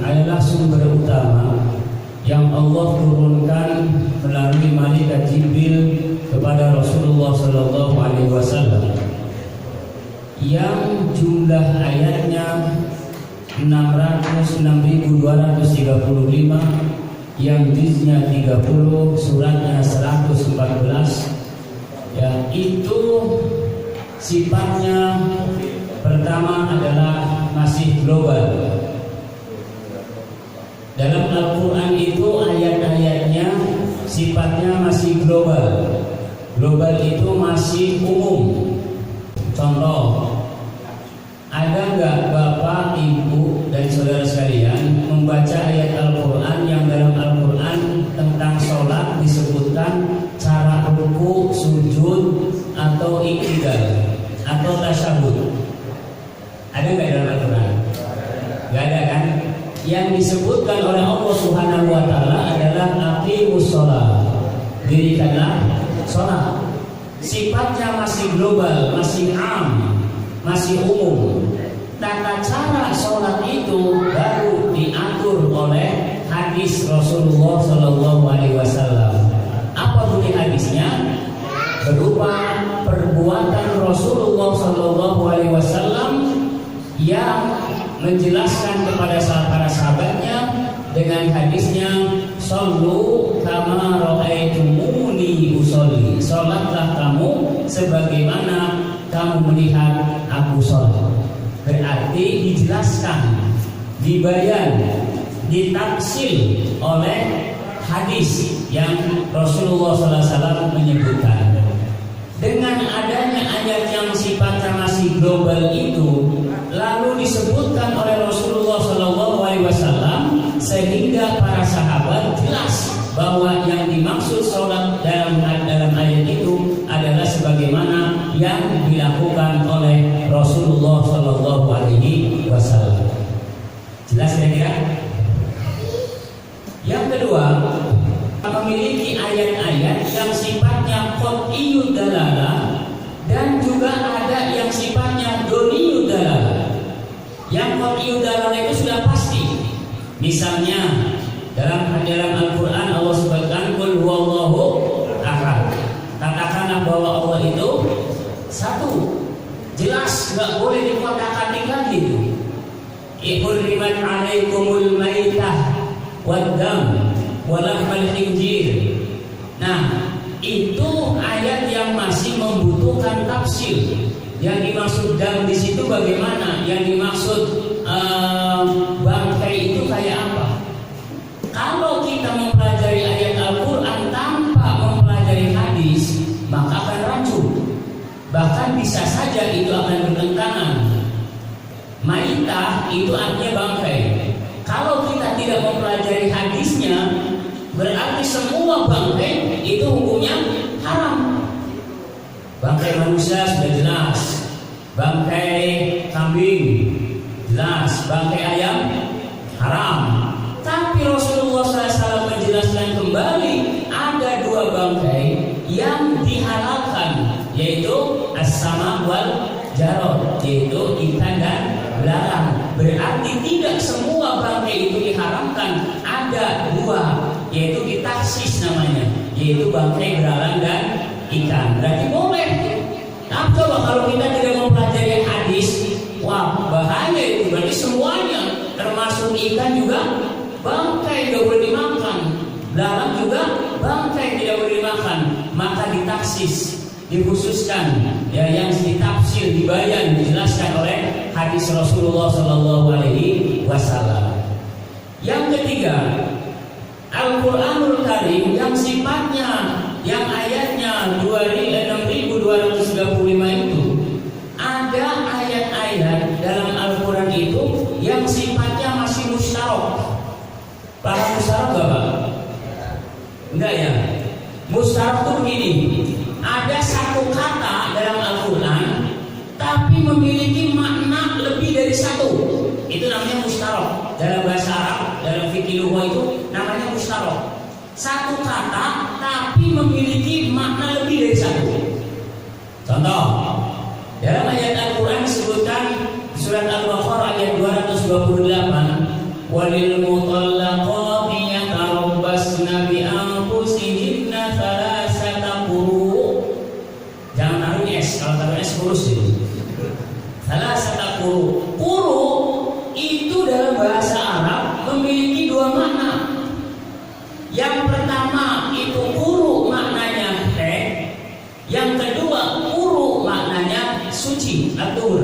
adalah sumber utama yang Allah turunkan melalui malaikat Jibril kepada Rasulullah SAW, yang jumlah ayatnya 606.235, yang juznya 30, suratnya 114. Ya, itu sifatnya pertama adalah masih global. Dalam Al-Quran itu ayat-ayatnya sifatnya masih global. Global itu masih umum. Contoh, ada nggak Bapak, Ibu, dan saudara sekalian membaca ayat Al-Quran yang dalam Al-Quran tentang sholat disebutkan cara ruku, sujud, atau iktidal, atau tasyahud? Ada nggak dalam Al-Quran? Nggak ada kan? Yang disebutkan oleh Allah Subhanahu wa Ta'ala adalah aqimus sholat, dirikanlah sholat. Sifatnya masih global, masih am, masih umum. Tata cara sholat itu baru diatur oleh hadis Rasulullah SAW. Apa bunyi hadisnya? Berupa perbuatan Rasulullah SAW yang menjelaskan kepada para sahabatnya dengan hadisnya, "Shollu kama ra'aitumuni usolli." Sholatlah kamu sebagaimana kamu melihat aku sholat. Berarti dijelaskan, dibayan, ditafsir oleh hadis yang Rasulullah SAW menyebutkan. Dengan adanya ayat yang sifatnya masih global itu, lalu disebutkan oleh Rasulullah SAW, sehingga para sahabat jelas bahwa yang dimaksud sholat dalam ayat itu adalah sebagaimana yang dilakukan oleh Rasulullah SAW. Jelas kira-kira? Yang kedua, memiliki ayat-ayat yang sifatnya qat'iyud dalalah dan juga ada yang sifatnya doniyud dalalah. Yang qat'iyud dalalah itu sudah pasti. Misalnya dalam Al-Quran Allah sebutkan qul huwallahu ahad. Katakanlah bahwa Allah itu satu. Jelas, nggak boleh dikotak-katik lagi itu. Ihurrimat alaikumul maitah waddam walahmal khinzir. Nah, itu ayat yang masih membutuhkan tafsir. Yang dimaksud dam di situ bagaimana? Yang dimaksud bangkai itu kayak apa? Kalau kita mempelajari ayat Al-Quran tanpa mempelajari hadis, maka akan rancu. Bahkan bisa saja itu akan bertentangan. Maitah itu artinya bangkai. Kalau kita tidak mempelajari hadisnya, berarti semua bangkai itu hukumnya haram. Bangkai manusia sudah jelas, bangkai kambing jelas, bangkai ayam haram. Tapi Rasulullah SAW menjelaskan kembali ada dua bangkai yang dihalalkan, yaitu as-sama wal jarod, yaitu ikan dan belalang. Berarti tidak semua bangkai itu diharamkan. Ada dua, yaitu ditaksis namanya, yaitu bangkai belalang dan ikan. Berarti boleh. Tapi kalau kita tidak mempelajari hadis, wah bahaya itu. Berarti semuanya, termasuk ikan juga bangkai tidak boleh dimakan, belalang juga bangkai tidak boleh dimakan. Maka ditaksis, dikhususkan, ya, yang ditafsir, dibayan, dijelaskan oleh hadis Rasulullah SAW. Yang ketiga, Al-Quranul Karim yang sifatnya, yang ayatnya 6.235 itu, ada ayat-ayat dalam Al-Quran itu yang sifatnya masih musyarak. Paham musyarak gak Pak? Enggak ya? Musyarak itu begini, ada satu kata dalam Al-Quran tapi memiliki makna lebih dari satu. Itu namanya musyarak. Dalam bahasa Arab, dalam fikih lughah itu namanya musyarak. Satu kata tapi memiliki makna lebih dari satu. Contoh, dalam ayat Al-Quran disebutkan surat Al-Baqarah ayat 228, wal walil mutallaqati yatarabbasna bi anfusihinna thalathata quru. Jangan taruh es, kalau taruh es kurus itu. Thalathata quru. Quru itu dalam bahasa Arab memiliki dua makna. Yang pertama itu quru maknanya haid. Yang kedua quru maknanya suci atau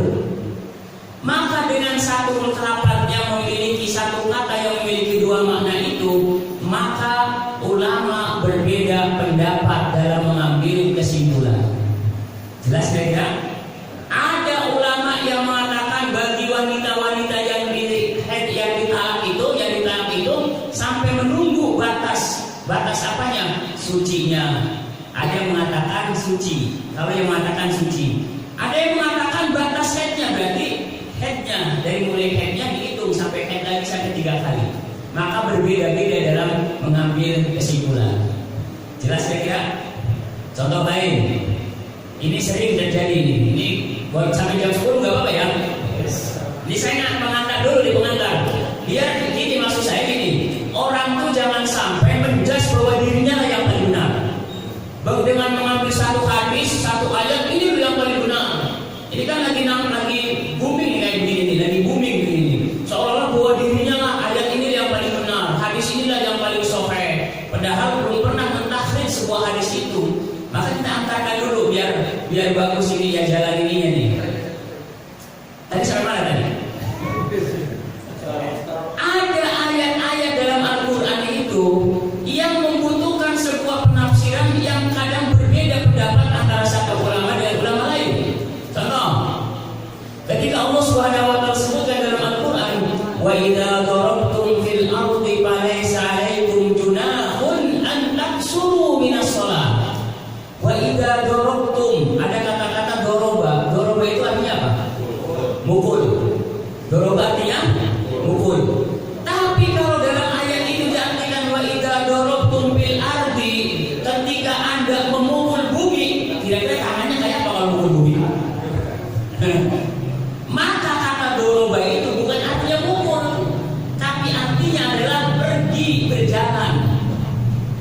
maka dengan satu kalimat yang memiliki satu kata yang memiliki dua makna itu, maka ulama berbeda pendapat dalam mengambil kesimpulan. Jelas ya? Ada ulama yang mengatakan bagi wanita-wanita yang ditaat itu sampai menunggu batas apanya? Sucinya. Ada yang mengatakan suci. Kalau yang mengatakan suci, ada yang mengatakan batas haidnya, berarti haidnya dari mulai haidnya dihitung sampai haid lagi sampai 3 kali. Maka berbeda-beda dalam mengambil kesimpulan. Jelas kira-kira? Contoh lain, ini sering terjadi ini buat sampai jam 10 nggak apa-apa ya. Ini saya mengantar dulu di pengantar. Biar gini, maksud saya gini, orang tuh jangan sampai menjudge bahwa dirinya lah yang paling benar. Dengan mengambil satu hadis, satu ayat, ini yang paling benar. Ini kan lagi booming kayak begini, lagi booming begini. Seolah-olah bahwa dirinya lah ayat ini yang paling benar, hadis inilah yang paling sahih. Padahal belum pernah mentahrir sebuah hadis itu. Maka kita angkatkan dulu biar bagus ini ya jalan ininya nih. Tadi sampai mana tadi? Ada ayat-ayat dalam Al-Quran itu yang membutuhkan sebuah penafsiran yang kadang berbeda pendapat antara satu ulama dengan ulama lain. Contoh, ketika Allah Subhanahu wa taala sebutkan dalam Al-Qur'an, wa idza darabtum fil ardi falaysa 'alaikum junahun an taqsuru minas shalah. Wa idza darabtum, ada kata-kata doroba. Doroba itu artinya apa? Mukul. Doroba artinya mukul. Tapi kalau dalam ayat itu diartikan wa idza darabtum fil ardi, ketika Anda memukul bumi, kira-kira tangannya kayak apa kalau memukul bumi? Maka kata doroba itu bukan artinya pukul, tapi artinya adalah pergi, berjalan.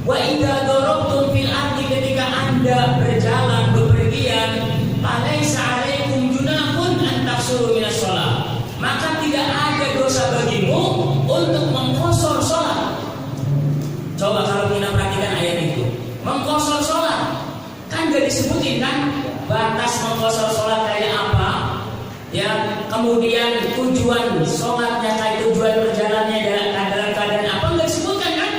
Wa idza darabtum fil ardi, ketika Anda berjalan, bepergian, falaysa 'alaikum junahun an taqsuru minas shalah, maka tidak ada dosa bagimu untuk mengqasar salat. Coba kalau kita perhatikan ayat itu, mengqasar salat kan gak disebutin kan batas mengqasar salat kayak apa ya, kemudian tujuan sholatnya kayak tujuan perjalanannya dalam keadaan apa, nggak disebutkan kan,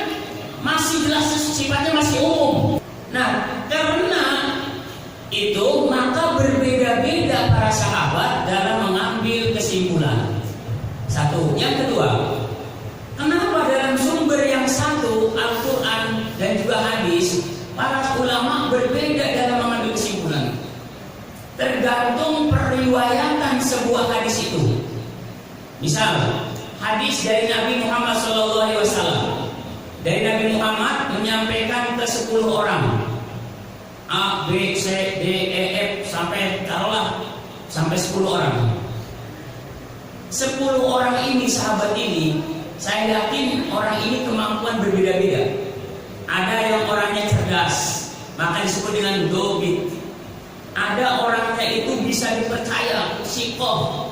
masih jelas sifatnya masih umum. Nah, karena itu maka berbeda-beda para sahabat dalam mengambil kesimpulan. Satu, yang kedua, kenapa dalam sumber yang satu Al-Quran dan juga hadis para ulama berbeda dalam mengambil kesimpulan? Tergantung periwayatan sebuah hadis itu. Misal, hadis dari Nabi Muhammad SAW. Dari Nabi Muhammad menyampaikan ke 10 orang, A, B, C, D, E, F sampai taruhlah sampai 10 orang. 10 orang ini, sahabat ini, saya yakin orang ini kemampuan berbeda-beda. Ada yang orangnya cerdas, maka disebut dengan dobit. Ada orangnya itu bisa dipercaya, sikoh.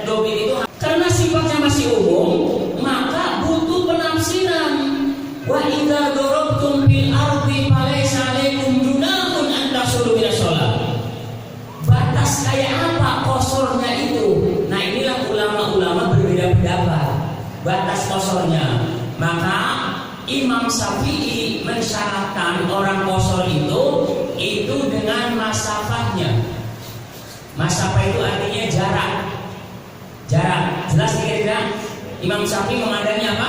Dobit itu karena sifatnya masih umum, maka butuh penafsiran. Wa idza darabtum bil ardi falaysa 'alaikum junahun an taqsuru minas shalah. Batas kayak apa qasornya itu? Nah, inilah ulama-ulama berbeda pendapat batas qasornya. Maka Imam Syafi'i mensyaratkan orang qasor itu dengan masafahnya. Masafah itu artinya jarak. Jarak. Jelas kira-kira Imam Syafi'i memandangnya apa?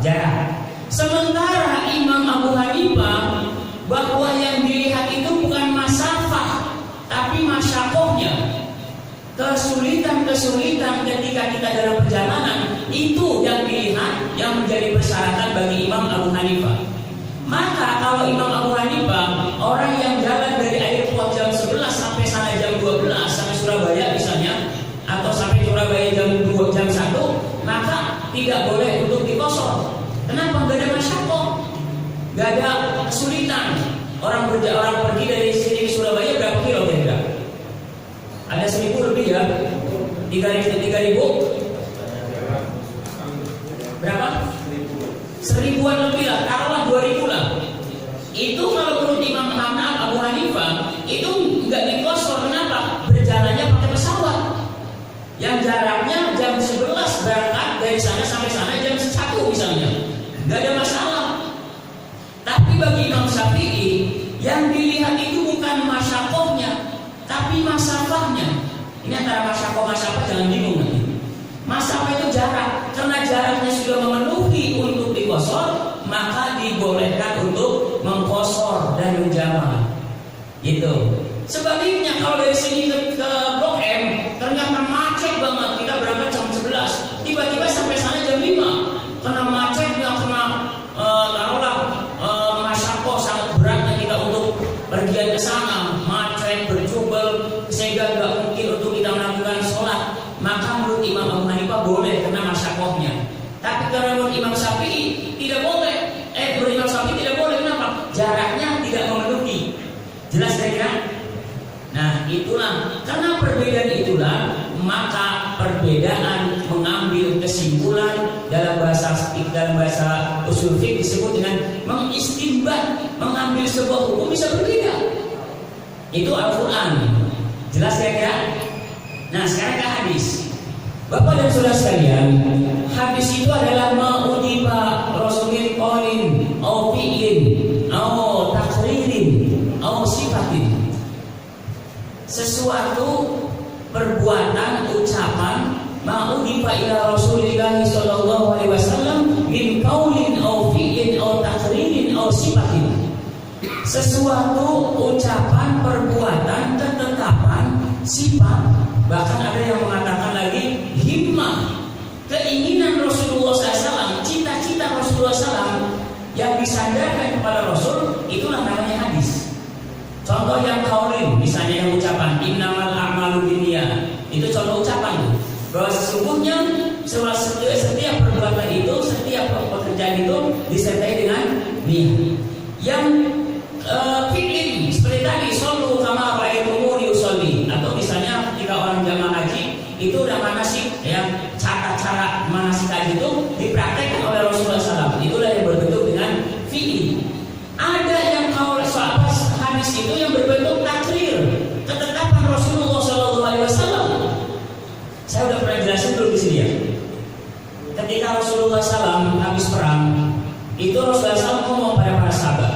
Jarak. Sementara Imam Abu Hanifah bahwa yang dilihat itu bukan masafah, tapi masyakohnya. Kesulitan-kesulitan ketika kita dalam perjalanan itu yang dilihat, yang menjadi persyaratan bagi Imam Abu Hanifah. Maka kalau Imam Abu Hanifah, orang yang jalan dari airport jam 11 sampai sana jam 12 sampai Surabaya misalnya, atau sampai Surabaya jam 1, maka 30 tidak boleh untuk dikosor. Kenapa? Gak ada masyarakat, gak ada kesulitan. Orang pergi dari sini ke Surabaya berapa kilo kira-kira? Ada 1.000 lebih ya? 3.000? Berapa? 1.000-an lebih lah, taruhlah 2.000 lah. Itu kalau menurut Imam Abu Hanifah itu nggak dikosor. Kenapa? Berjalannya pakai pesawat yang jaraknya jam 11 berangkat dari sana sampai sana jam 1 misalnya, nggak ada masalah. Tapi bagi Imam Syafi'i yang dilihat itu bukan masyakohnya, tapi masafahnya. Ini antara masyakoh jangan bingung nanti. Masafah itu jarak, karena jaraknya sudah memenuhi untuk dikosor, maka dibolehkan untuk mengkosor dan menjamak. Gitu. Sebaliknya kalau dari sini ke Blok M ternyata macet banget, kita berangkat jam 11, tiba-tiba sampai sana jam 5, karena macetnya, karena masyakoh sangat beratnya kita untuk pergian ke sana, macet berjubel sehingga nggak mungkin untuk kita melakukan sholat, maka menurut Imam Abu Hanifah boleh karena masyakohnya. Tapi karena menurut Imam Syafi'i tidak boleh. Menurut Imam Syafi'i tidak boleh. Kenapa? Jaraknya tidak memenuhi. Jelas kira-kira? Nah itulah, karena perbedaan itulah maka perbedaan mengambil kesimpulan dalam bahasa usul fiqh disebut dengan mengistinbat, mengambil sebuah hukum bisa berbeda. Itu Al-Quran. Jelas kira-kira? Nah sekarang ke hadis. Bapak dan saudara sekalian, hadis itu adalah ma'udiba rasulil qaulin au fi'lin au taqririn au sifatin. Sesuatu perbuatan, ucapan ma'udiba ila Rasulillah sallallahu alaihi wasallam min qaulin au fi'lin au taqririn au sifatin. Sesuatu ucapan, perbuatan, ketetapan, sifat, bahkan ada yang mengatakan lagi himmah, keinginan Rasulullah SAW, cita-cita Rasulullah SAW yang disandarkan kepada Rasul, itulah namanya hadis. Contoh yang qaulin, misalnya yang ucapan innamal a'malu binniyat, itu contoh ucapan tuh, bahwa sesungguhnya setiap perbuatan itu, setiap pekerjaan itu disertai dengan niat. Yang fi'il seperti tadi, shollu kama ra'aitumuni usolli, atau misalnya ketika orang jamaah haji itu udah manasik, ya cara manasik haji itu dipraktekkan oleh Rasulullah SAW, itulah yang berbentuk dengan fi'il. Ada yang kalau hadis itu yang berbentuk takrir, ketetapan Rasulullah SAW. Saya udah pernah jelasin dulu di sini ya. Ketika Rasulullah SAW habis perang, itu Rasulullah SAW ngomong pada para sahabat,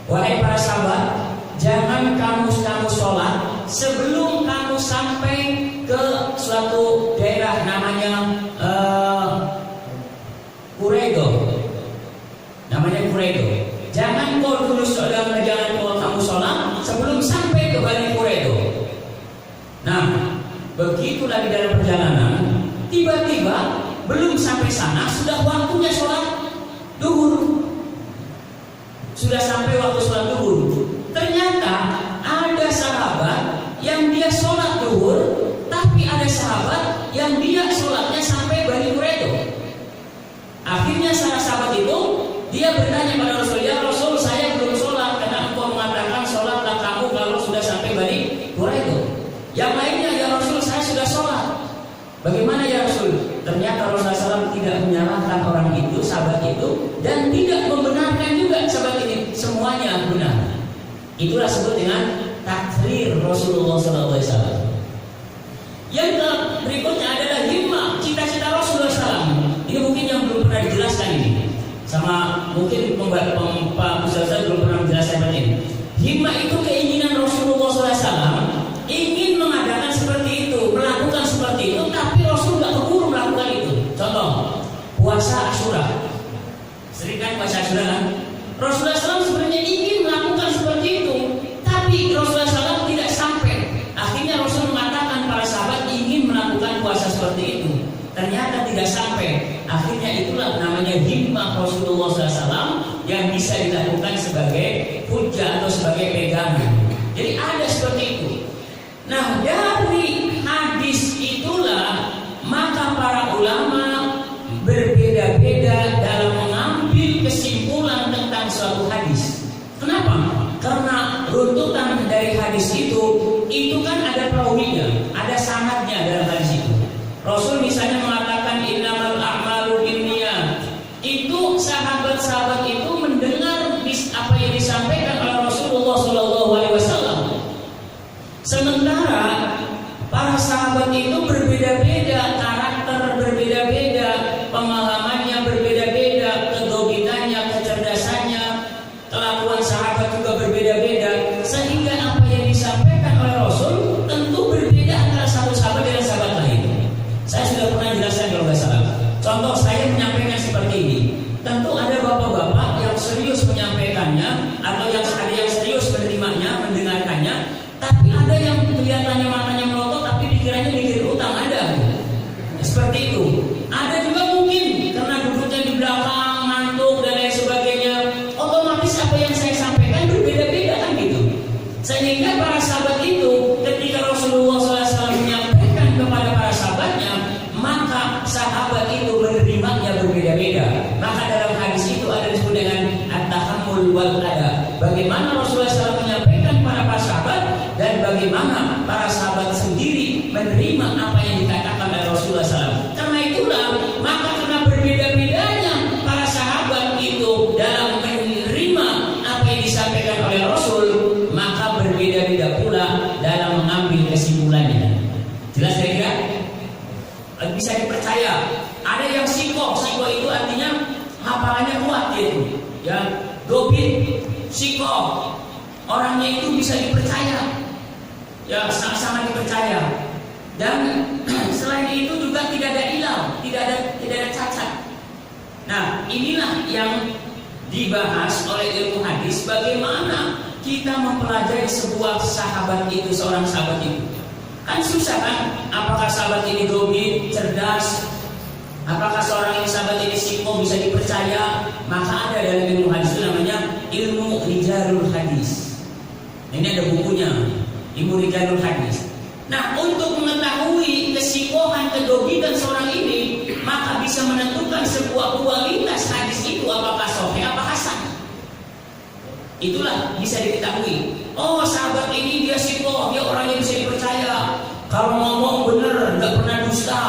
wahai para sahabat, jangan kamu sholat sebelum kamu sampai ke suatu daerah namanya Quraido. Namanya Quraido. Jangan kau dulu kamu sholat sebelum sampai ke Bani Quraido. Nah, begitu lagi dalam perjalanan, tiba-tiba belum sampai sana sudah waktunya sholat duhur. Sudah sampai waktu sholat duhur. Ternyata ada sahabat yang dia sholat duhur, tapi ada sahabat yang dia sholatnya sampai Bani Quraido. Akhirnya salah sahabat itu dia bertanya pada Rasul, ya Rasul, saya belum sholat karena engkau mengatakan sholatlah kamu kalau sudah sampai Bani Quraido. Yang lainnya, ya Rasul, saya sudah sholat. Bagaimana ya Rasul? Ternyata Rasulullah SAW tidak menyalahkan orang itu, sahabat itu, dan tidak membenarkan juga sahabat ini. Semuanya benar. Itulah disebut dengan takrir Rasulullah SAW. Yang berikutnya adalah himmah, cita-cita Rasulullah SAW. Ini mungkin yang belum pernah dijelaskan ini. Sama mungkin Pak Ustaz belum pernah menjelaskan ini. Himmah itu keinginan Rasulullah SAW ingin mengadakan seperti itu, melakukan seperti itu, tapi Rasul nggak keburu melakukan itu. Contoh, puasa Asyura. Sering kan puasa Asyura kan? Rasulullah SAW sebenarnya ingin melakukan seperti itu, tapi Rasulullah SAW tidak sampai. Akhirnya Rasul mengatakan para sahabat ingin melakukan puasa seperti itu, ternyata tidak sampai. Akhirnya itulah namanya himmah Rasulullah SAW yang bisa dilakukan sebagai hujjah atau sebagai pegangan. Jadi ada seperti itu. Nah, dari hadis itulah maka para ulama berbeda suatu hadis. Kenapa? Karena runtutan dari hadis itu kan ada perawinya, ada sanadnya dalam hadis itu. Rasul misalnya mengatakan innamal a'malu binniyat. Itu sahabat-sahabat itu mendengar apa yang disampaikan oleh Rasulullah SAW. Sementara para sahabat itu berbeda-beda karakter, berbeda-beda pemahamannya, berbeda-beda kedobitannya, kecerdasannya, kelakuan sahabat juga berbeda-beda, sehingga apa yang disampaikan oleh Rasul tentu berbeda antara satu sahabat dengan sahabat lain. Saya sudah pernah jelaskan kalau nggak salah. Contoh saya menyampaikan seperti ini. Tentu ada bapak-bapak yang serius menyampaikannya, atau yang ada yang serius menerimanya, mendengarkannya. Tapi ada yang kelihatannya matanya melotot, tapi pikirannya mikir utang, ada. Seperti itu. Ada juga mungkin karena duduknya di belakang, ngantuk dan lain sebagainya, otomatis apa yang saya sampaikan berbeda-beda kan gitu. Sehingga para sahabat itu ketika Rasulullah SAW menyampaikan kepada para sahabatnya, maka sahabat itu menerimanya berbeda-beda. Maka dalam hadis itu ada disebut dengan at-tahammul wal adab. Bagaimana Rasulullah SAW menyampaikan para sahabat dan bagaimana para sahabat sendiri menerima apa yang dikatakan oleh Rasulullah SAW. Karena itulah, maka karena berbeda-bedanya para sahabat itu dalam menerima apa yang disampaikan oleh Rasul, maka berbeda-beda pula dalam mengambil kesimpulannya. Jelas kira-kira? Bisa dipercaya. Ada yang siko itu artinya hafalannya kuat gitu. Ya, dobit, siko. Orangnya itu bisa dipercaya. Ya, sangat-sangat dipercaya. Dan selain itu juga tidak ada ilau, tidak ada cacat. Nah, inilah yang dibahas oleh ilmu hadis, bagaimana kita mempelajari sebuah sahabat itu, seorang sahabat itu. Kan susah kan? Apakah sahabat ini dobit, cerdas? Apakah seorang ini sahabat ini siko, bisa dipercaya? Maka ada dalam ilmu hadis itu namanya ilmu rijalul hadis. Ini ada bukunya, ilmu rijalul hadis. Nah, untuk mengetahui kesikohan, kedobitan seorang ini, maka bisa menentukan sebuah kualitas hadis itu apakah sahih, apakah hasan. Itulah bisa diketahui. Oh, sahabat ini dia sikoh, dia orangnya bisa dipercaya. Kalau ngomong benar, nggak pernah dusta,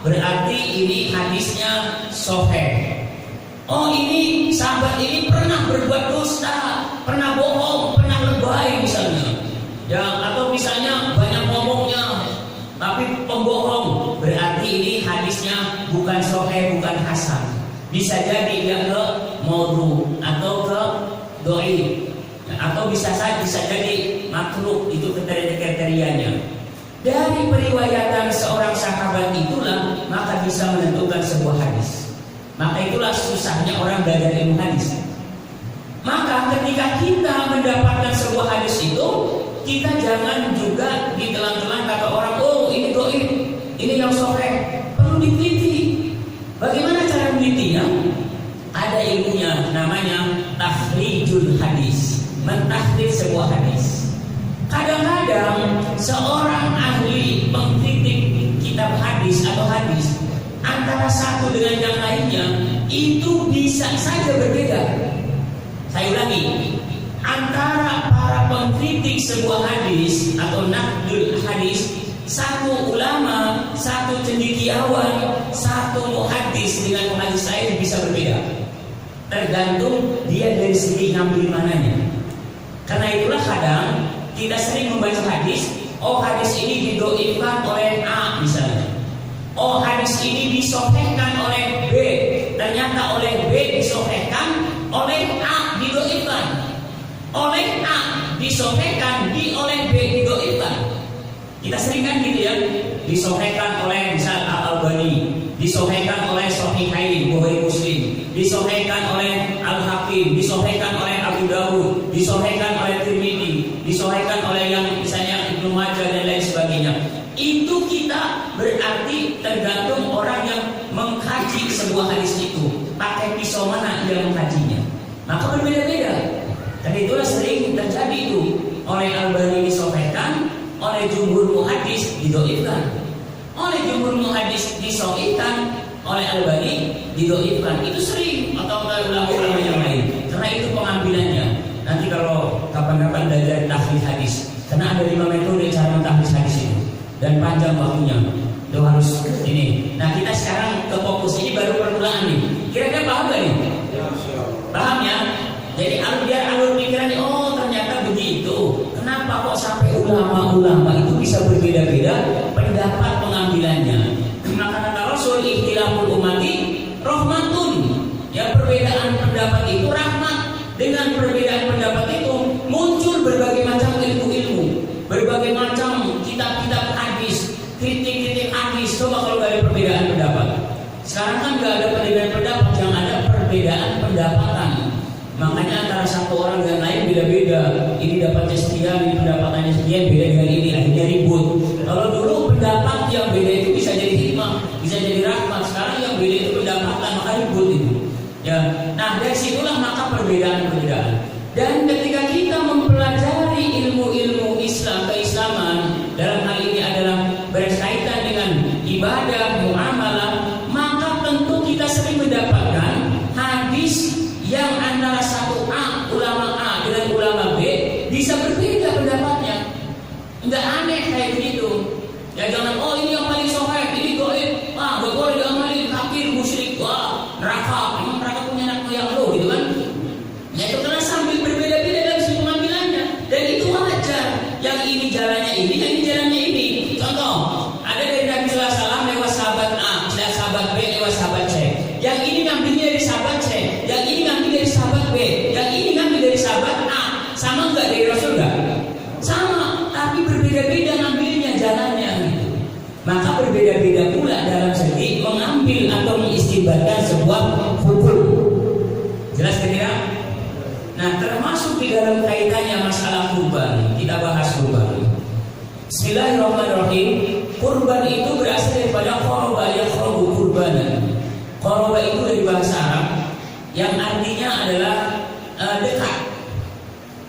berarti ini hadisnya sahih. Oh, ini sahabat ini pernah berbuat dusta, pernah bohong, pernah lebay misalnya. Ya, atau misalnya banyak ngomongnya, tapi pembohong, berarti ini hadisnya bukan sahih, bukan hasan. Bisa jadi dia ke maudhu atau ke doi, atau bisa jadi makruh, itu kriterianya. Dari periwayatan seorang sahabat itulah maka bisa menentukan sebuah hadis. Maka itulah susahnya orang belajar ilmu hadis. Maka ketika kita mendapatkan sebuah hadis itu, kita jangan juga ditelan-telan kata orang, oh ini doi, ini yang sahih. Perlu diteliti. Bagaimana cara menelitinya? Ada ilmunya, namanya takhrijul hadis, mentahrir sebuah hadis. Kadang-kadang seorang ahli mengkritik kitab hadis atau hadis, antara satu dengan yang lainnya itu bisa saja berbeda. Saya ulangi, antara para pengkritik sebuah hadis atau naqdul hadis, satu ulama, satu cendekiawan, satu muhaddis dengan muhaddis lain bisa berbeda. Tergantung dia dari segi ngambil mananya. Karena itulah kadang kita sering membaca hadis, oh hadis ini didoifkan oleh A misalnya. Oh hadis ini disahihkan oleh B, ternyata oleh B disahihkan, oleh A didoifkan, oleh A disahihkan, oleh B didoifkan. Kita sering kan gitu ya, disahihkan oleh misal Al-Albani, disahihkan oleh Sahihain Bukhari Muslim, disahihkan oleh Al-Hakim, disahihkan oleh Abu Dawud, disahihkan oleh Tirmidzi, disahihkan oleh yang misalnya Ibnu Majah dan lain sebagainya. Itu kita berarti tergantung orang yang mengkaji sebuah hadis itu, pakai pisau mana dia mengkajinya. Maka berbeda-beda. Dan itulah sering terjadi itu. Oleh Albani disahihkan, oleh jumhur muhaddis didoifkan, oleh jumhur muhaddis disahihkan, oleh Albani didoifkan. Itu sering, atau ulama-ulama yang lain. Karena itu pengalaman akan belajar tahfiz hadis. Karena ada 5 metode cara mentahfiz hadis itu dan panjang waktunya. Itu harus ini. Nah, kita sekarang ke fokus ini baru permulaan nih. Kira-kira paham gak nih? Paham ya? Jadi biar alur pikirannya, oh ternyata begitu. Kenapa kok sampai ulama-ulama itu bisa berbeda-beda pendapat pengambilannya? Maka kata Rasul, ikhtilaful ummati rahmatun. Ya, perbedaan pendapat itu rahmat. Dengan perbedaan pendapat itu muncul berbagai macam ilmu-ilmu, berbagai macam kitab-kitab hadis, kritik-kritik hadis. Coba kalau gak ada perbedaan pendapat. Sekarang kan gak ada perbedaan pendapat, yang ada perbedaan pendapatan. Makanya antara satu orang dan lain beda-beda. Ini dapatnya sekian, ini pendapatannya sekian, beda dengan ini, akhirnya ribut. Kalau dulu pendapat yang beda itu bisa jadi hikmah, bisa jadi rahmat. Sekarang yang beda itu pendapatan, maka ribut itu. Ya, nah dari situlah maka perbedaan-perbedaan. Dan ketika kita mempelajari ilmu-ilmu Islam, keislaman, dalam hal ini adalah berkaitan dengan ibadah, muamalah, maka tentu kita sering mendapatkan hadis yang antara satu A, ulama A dengan ulama B bisa berbeda pendapatnya. Enggak aneh kayak begitu. Ya jangan, oh ini yang paling sahih, ini goib, gak boleh diamalin, kafir, musyrik, wah neraka, emang neraka punya anak moyang lo, gitu kan? Ya itu karena sambil berbeda-beda dalam sisi pengambilannya, dan itu wajar. Yang ini jalannya ini, yang ini jalannya ini. Contoh, ada dari Nabi Sallallahu Alaihi Wasallam lewat sahabat A, dan sahabat B lewat sahabat C. Yang ini ngambilnya dari sahabat C, yang ini ngambil dari sahabat B, yang ini ngambil dari sahabat A. Sama enggak dari Rasul enggak? Sama, tapi berbeda-beda ngambilnya jalannya gitu. Maka berbeda-beda pula dalam segi mengambil atau mengistinbatkan sebuah hukum. Jelas kira? Nah, termasuk di dalam kaitannya masalah kurban. Kita bahas kurban. Bismillahirrahmanirrahim. Kurban itu berasal daripada qoroba yaqrobu kurbanan. Qoroba itu dari bahasa Arab yang artinya adalah dekat.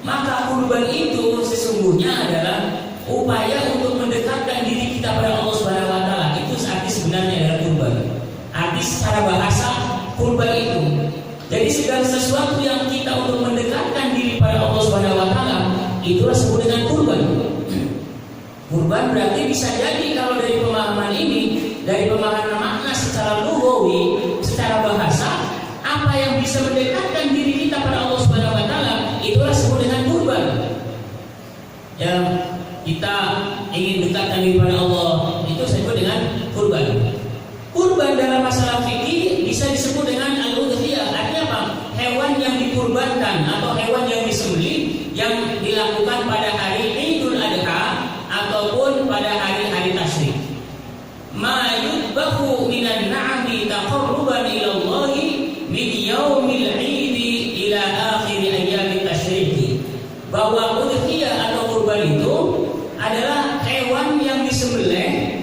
Maka kurban itu sesungguhnya adalah upaya untuk mendekatkan diri kita pada Allah Subhanahu wa taala. Itu arti sebenarnya adalah kurban. Arti secara bahasa kurban itu. Jadi segala sesuatu yang kita untuk mendekatkan diri pada Allah Subhanahu wa taala itulah disebut dengan kurban. Kurban berarti bisa jadi kalau dari pemahaman ini, dari pemahaman makna secara lughawi, secara bahasa, apa yang bisa mendekatkan diri kita pada Allah Subhanahu wa taala itulah disebut dengan kurban. Ya, kita ingin dekatkan diri pada Allah, itu disebut dengan kurban. Kurban dalam masalah fikih bisa disebut dengan al-udhiyah. Artinya apa? Hewan yang dikurbankan atau hewan yang disembelih yang dilakukan pada hari Idul Adha ataupun pada hari-hari tasyrik. Ma yudbahu minan na'ami taqarruban ila Allah min yaumil 'idi ila akhir ayyamit tasyrik. Bahwa udhiyah atau kurban itu adalah hewan yang disembelih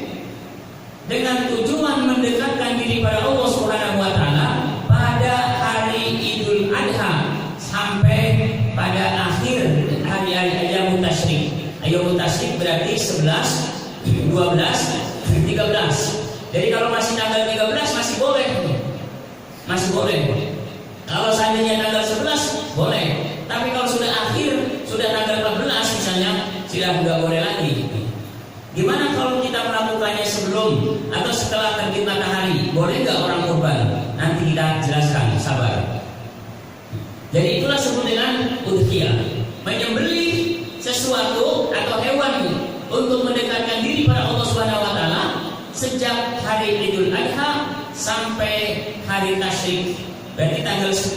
dengan tujuan mendekatkan diri pada Allah Subhanahu wa taala pada hari Idul Adha sampai pada akhir hari-hari ayyamut tasyrik. Ayyamut tasyrik berarti 11, 12, 13. Jadi kalau masih tanggal 13 masih boleh. Masih boleh. Kalau seandainya tanggal 11 boleh. Tapi kalau sudah akhir, sudah tanggal 14 misalnya, sudah nggak boleh lagi. Gimana kalau kita melakukannya sebelum atau setelah terbit matahari? Boleh nggak orang kurban? Nanti kita jelaskan, sabar. Jadi itulah sebut dengan udhiyah, menyembelih sesuatu atau hewan untuk mendekatkan diri pada Allah Subhanahu wa taala sejak hari Idul Adha sampai hari tasyrik. Berarti tanggal 10,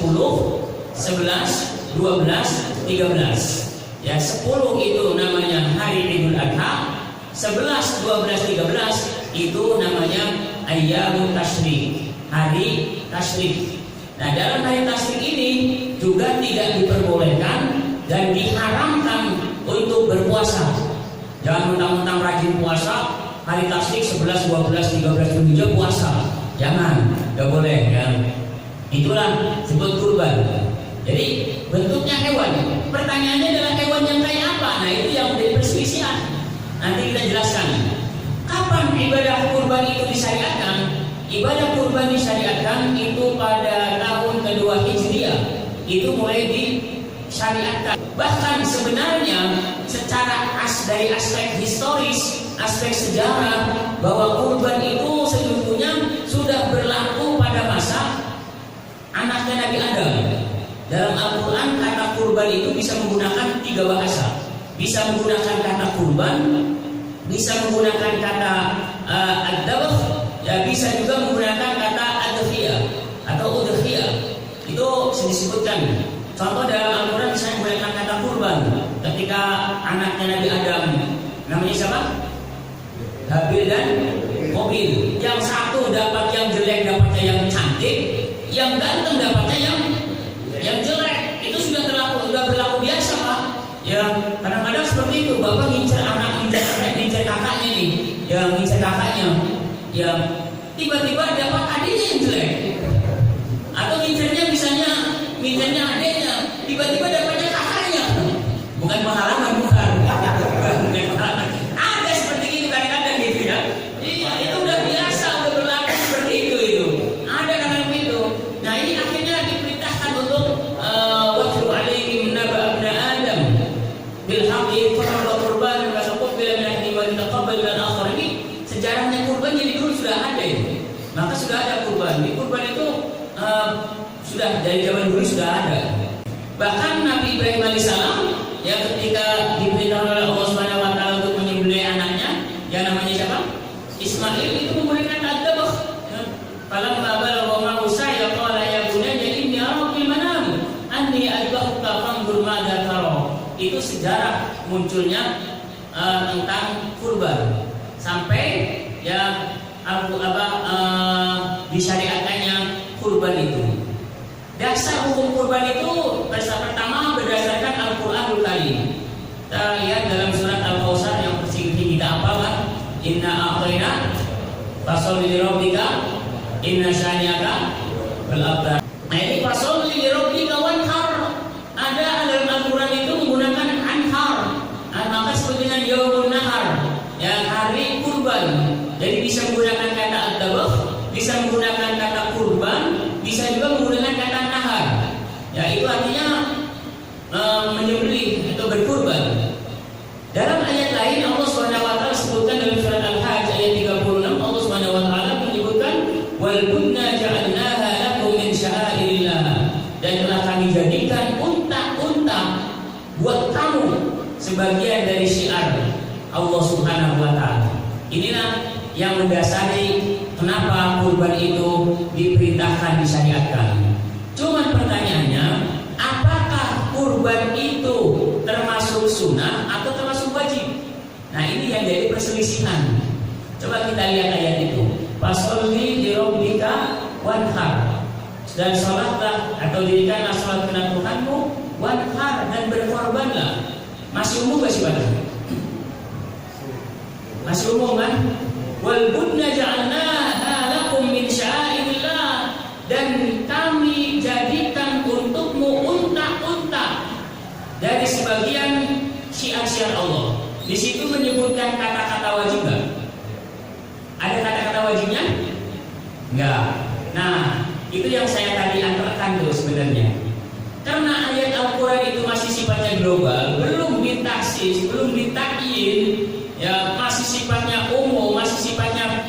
11, 12, 13. Ya, 10 itu namanya hari Idul Adha, 11, 12, 13 itu namanya ayyamut tasyrik, hari tasyrik. Nah, dalam hari tasyrik ini juga tidak diperbolehkan dan diharamkan untuk berpuasa. Jangan mentang-mentang rajin puasa, hari tasyrik 11, 12, 13 Zulhijjah puasa. Jangan, nggak boleh ya. Itulah sebut kurban. Jadi bentuknya hewan. Pertanyaannya adalah hewan yang kayak apa? Nah, itu yang menjadi perselisihan. Nanti kita jelaskan. Kapan ibadah kurban itu disyariatkan? Ibadah kurban disyariatkan itu pada tahun kedua Hijriah. Itu mulai syariatkan. Bahkan sebenarnya secara dari aspek historis, aspek sejarah, bahwa kurban itu sesungguhnya sudah berlaku pada masa anaknya Nabi Adam. Dalam Al-Quran kata kurban itu bisa menggunakan 3 bahasa. Bisa menggunakan kata kurban, bisa menggunakan kata ad-dabh, ya bisa juga menggunakan kata adhiyah atau udhiyah. Itu disebutkan. Contoh dalam Al-Quran bisa menggunakan kata kurban. Ketika anaknya Nabi Adam, namanya siapa? Habil dan Qabil. Yang satu dapat yang jelek, dapatnya yang cantik. Yang ganteng dapatnya yang jelek. Itu sudah berlaku biasa, Pak. Ya, kadang-kadang seperti itu. Bapak ngincer anak, ngincer kakaknya nih. Ya, ngincer kakaknya. Ya, tiba-tiba dapat adiknya yang jelek. Atau ngincernya misalnya ngincernya adiknya, tiba-tiba dapatnya kakaknya. Bukan pengalaman, bukan. Ada seperti itu kadang-kadang gitu ya. Iya, itu udah biasa, udah berlaku seperti itu. Ada kadang itu. Nah, ini akhirnya diperintahkan untuk watlu alaihim naba abna Adam bil haqqi fa qurban wa taqabbal min ahli wa taqabbal min al-akhar. Ini sejarahnya kurban jadi dulu sudah ada itu. Maka sudah ada kurban. Di kurban itu sudah dari zaman dulu sudah ada. Bahkan Nabi Ibrahim alaihissalam ya ketika diperintahkan oleh Allah Subhanahu wa taala untuk menyembelih anaknya yang namanya siapa? Ismail, itu menggunakan ad-dabh. Falamma balagha ma'ahu sa'ya qala ya bunayya inni ara fil manam anni adbahuka fanzur madza tara. Itu sejarah munculnya tentang kurban sampai ya disyariatkannya kurban itu. Dasar hukum kurban itu pertama berdasarkan Al-Quranul Karim. Kita lihat dalam surat Al-Kautsar yang persingkat kita hafalkan, Inna a'tayna fasholli li rabbika inna syani'aka wal abtar. Nah, ini fasholli li rabbika wanhar. Ada dalam Al-Quran itu menggunakan anhar. Maka disebut dengan yaumun nahar, ya hari kurban. Jadi bisa menggunakan kata ad-dabh, bisa menggunakan kata kurban, bisa juga menggunakan kata nahar. Ya, itu artinya menyembelih atau berkurban. Dalam ayat lain Allah Subhanahu wa taala sebutkan dalam surat Al-Hajj ayat 36, Allah Subhanahu wa taala menyebutkan wal bunna ja'alnaha lakum min sya'airillah, dan telah kami jadikan unta-unta buat kamu sebagian dari syiar Allah Subhanahu wa taala. Inilah yang mendasari kenapa kurban itu diperintahkan, disyariatkan. Cuman pertanyaannya, apakah kurban itu termasuk sunnah atau termasuk wajib? Nah, ini yang jadi perselisihan. Coba kita lihat ayat itu. Fasholli li rabbika wanhar, dan salatlah atau dirikanlah salat kepada Tuhanmu, wanhar, dan berkorbanlah. Masih umum gak sih Pak? Masih umum kan? Wal bunna ja'alnaha lakum min sya'airillah, dan kami jadikan untukmu unta-unta dari sebagian syiar-syiar Allah. Di situ menyebutkan kata-kata wajib enggak? Ada kata-kata wajibnya? Enggak. Nah, itu yang saya tadi antarkan tuh sebenarnya. Karena ayat Al-Quran itu masih sifatnya global, belum ditaksis, belum ditakyin, ya masih sifatnya umum, masih sifatnya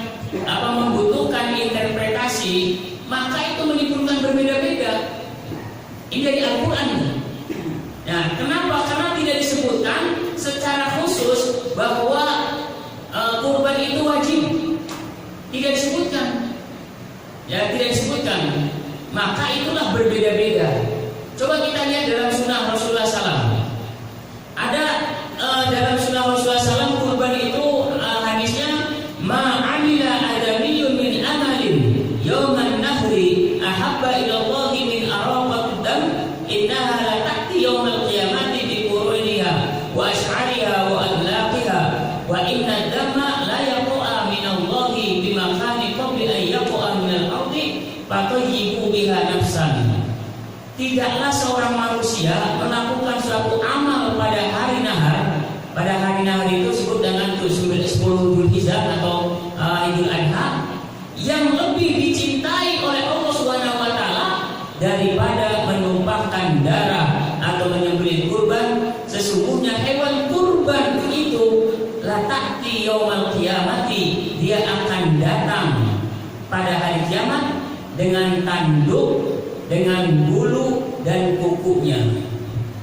membutuhkan interpretasi, maka itu menimbulkan berbeda-beda. Ini dari Al-Quran. Nah, kenapa? Karena tidak disebutkan secara khusus bahwa kurban itu wajib. Tidak disebutkan. Ya, tidak disebutkan. Maka itulah berbeda-beda. Coba kita lihat dalam sunnah Rasulullah SAW. Ada dalam sunnah Rasulullah SAW kurban itu hadisnya ma'amila adamiyun min amalin yawman nahri ahabba ilallahi min araqat dam innaha la ta'ti yawmal qiyamati bi quruniha wa ash'ariha wa adlaqiha wa inna damma la yaqa min Allahi bi makani qabli an yaqa min al-ardi fatayyibu biha nafsan. Tidaklah seorang manusia melakukan suatu amal pada hari nahar. Pada hari nahar itu disebut dengan 10 Dzulhijjah atau Idul Adha, yang lebih dicintai oleh Allah Subhanahu wa taala daripada menumpahkan darah atau menyembelih ta'ti yaumal qiyamati, dia akan datang pada hari kiamat dengan tanduk, dengan bulu dan kukunya.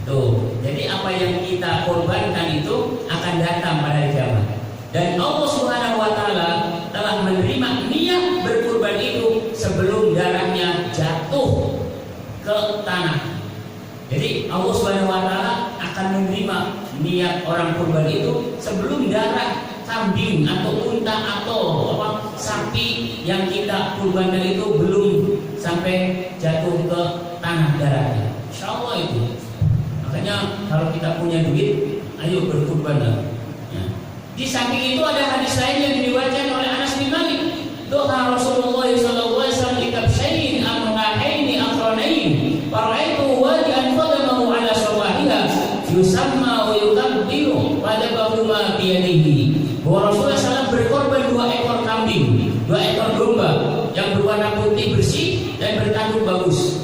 Tuh, jadi apa yang kita korbankan itu akan datang pada hari kiamat. Dan Allah Subhanahu wa taala telah menerima niat berkurban itu sebelum darahnya jatuh ke tanah. Jadi Allah Subhanahu wa taala akan menerima niat orang kurban itu sebelum darah kambing atau unta atau sapi yang kita kurbankan itu belum sampai jatuh ke tanah darahnya. Insyaallah itu. Makanya kalau kita punya duit, ayo berkurban lah. Ya. Di samping itu ada hadis lain yang diriwayatkan oleh Anas bin Malik. Doa Rasulullah sallallahu alaihi wasallam di kabshain amrahaini aqranain faraitu wadi'an qadamahu ala sawahiha yusamma wa yukabbiru pada bahuma biyadihi. Bahwa Rasulullah SAW berkorban 2 ekor kambing, 2 ekor domba yang berwarna putih bersih dan bertanduk bagus.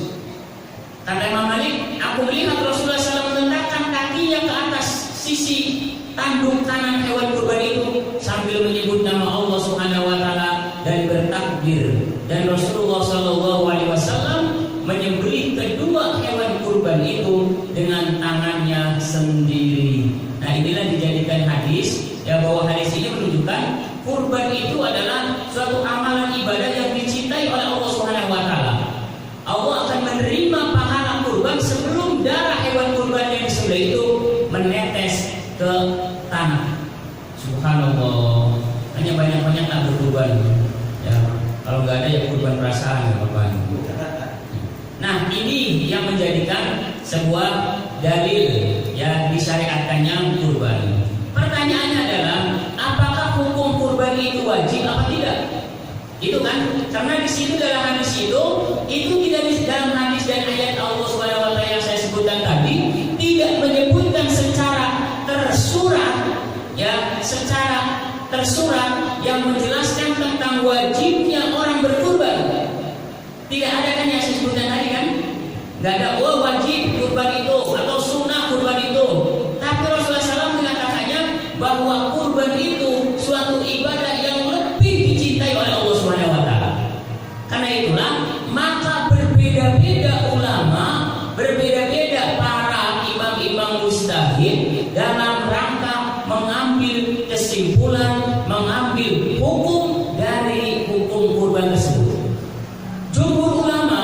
Kata Imam Malik, aku melihat Rasulullah SAW meletakkan kakinya ke atas sisi tanduk kanan hewan kurban itu sambil menyebut nama Allah Subhanahu wa taala dan bertakbir. Dan Rasulullah sallallahu alaihi wasallam menyembelih kedua hewan kurban itu dengan tangannya sendiri. Nah, inilah dijadikan hadis ya, bahwa hadis ini menunjukkan kurban itu adalah suatu amalan ibadah yang dicintai oleh Allah Subhanahu wa taala. Allah akan menerima pahala kurban sebelum darah hewan kurban yang disembelih itu menetes ke tanah. Subhanallah. Hanya banyak-banyak tak berkurban. Ya, kalau nggak ada ya kurban perasaan ya Bapak. Nah, ini yang menjadikan sebuah dalil ya disyariatkannya kurban. Pertanyaannya adalah, apakah hukum kurban itu wajib apa tidak? Itu kan, karena di situ dalam hadis itu tidak di dalam hadis dan ayat Allah Subhanahu wa taala yang saya sebutkan tadi tidak menyebutkan secara tersurat ya, secara tersurat yang menjelaskan tentang wajibnya orang berkurban. Tidak ada kan yang saya sebutkan tadi kan? Enggak ada wajib kurban itu atau sunnah kurban itu. Tapi Rasulullah SAW mengatakannya bahwa kurban itu suatu ibadah yang lebih dicintai oleh Allah Subhanahu wa taala. Karena itulah maka berbeda-beda ulama, berbeda-beda para imam-imam mujtahid dalam rangka mengambil kesimpulan, mengambil hukum dari hukum kurban tersebut. Jumhur ulama,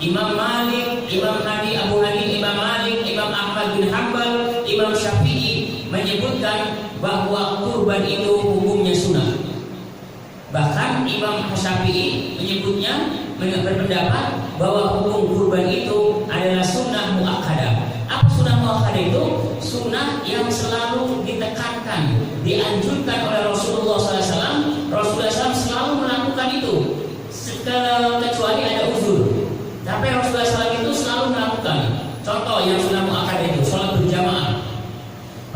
Imam Malik, Imam Abu Hanifah, Imam Malik, Imam Ahmad bin Hanbal, Imam Syafi'i menyebutkan bahwa kurban itu hukumnya sunnah. Bahkan Imam Syafi'i menyebutnya, berpendapat bahwa hukum kurban itu adalah sunnah muakkadah. Apa sunnah muakkadah itu? Sunnah yang selalu ditekankan, dianjurkan oleh Rasulullah SAW. Rasulullah SAW selalu melakukan itu, kecuali ada uzur. Tapi Rasulullah SAW itu selalu melakukan. Contoh yang sunnah muakkadah itu, sholat berjamaah.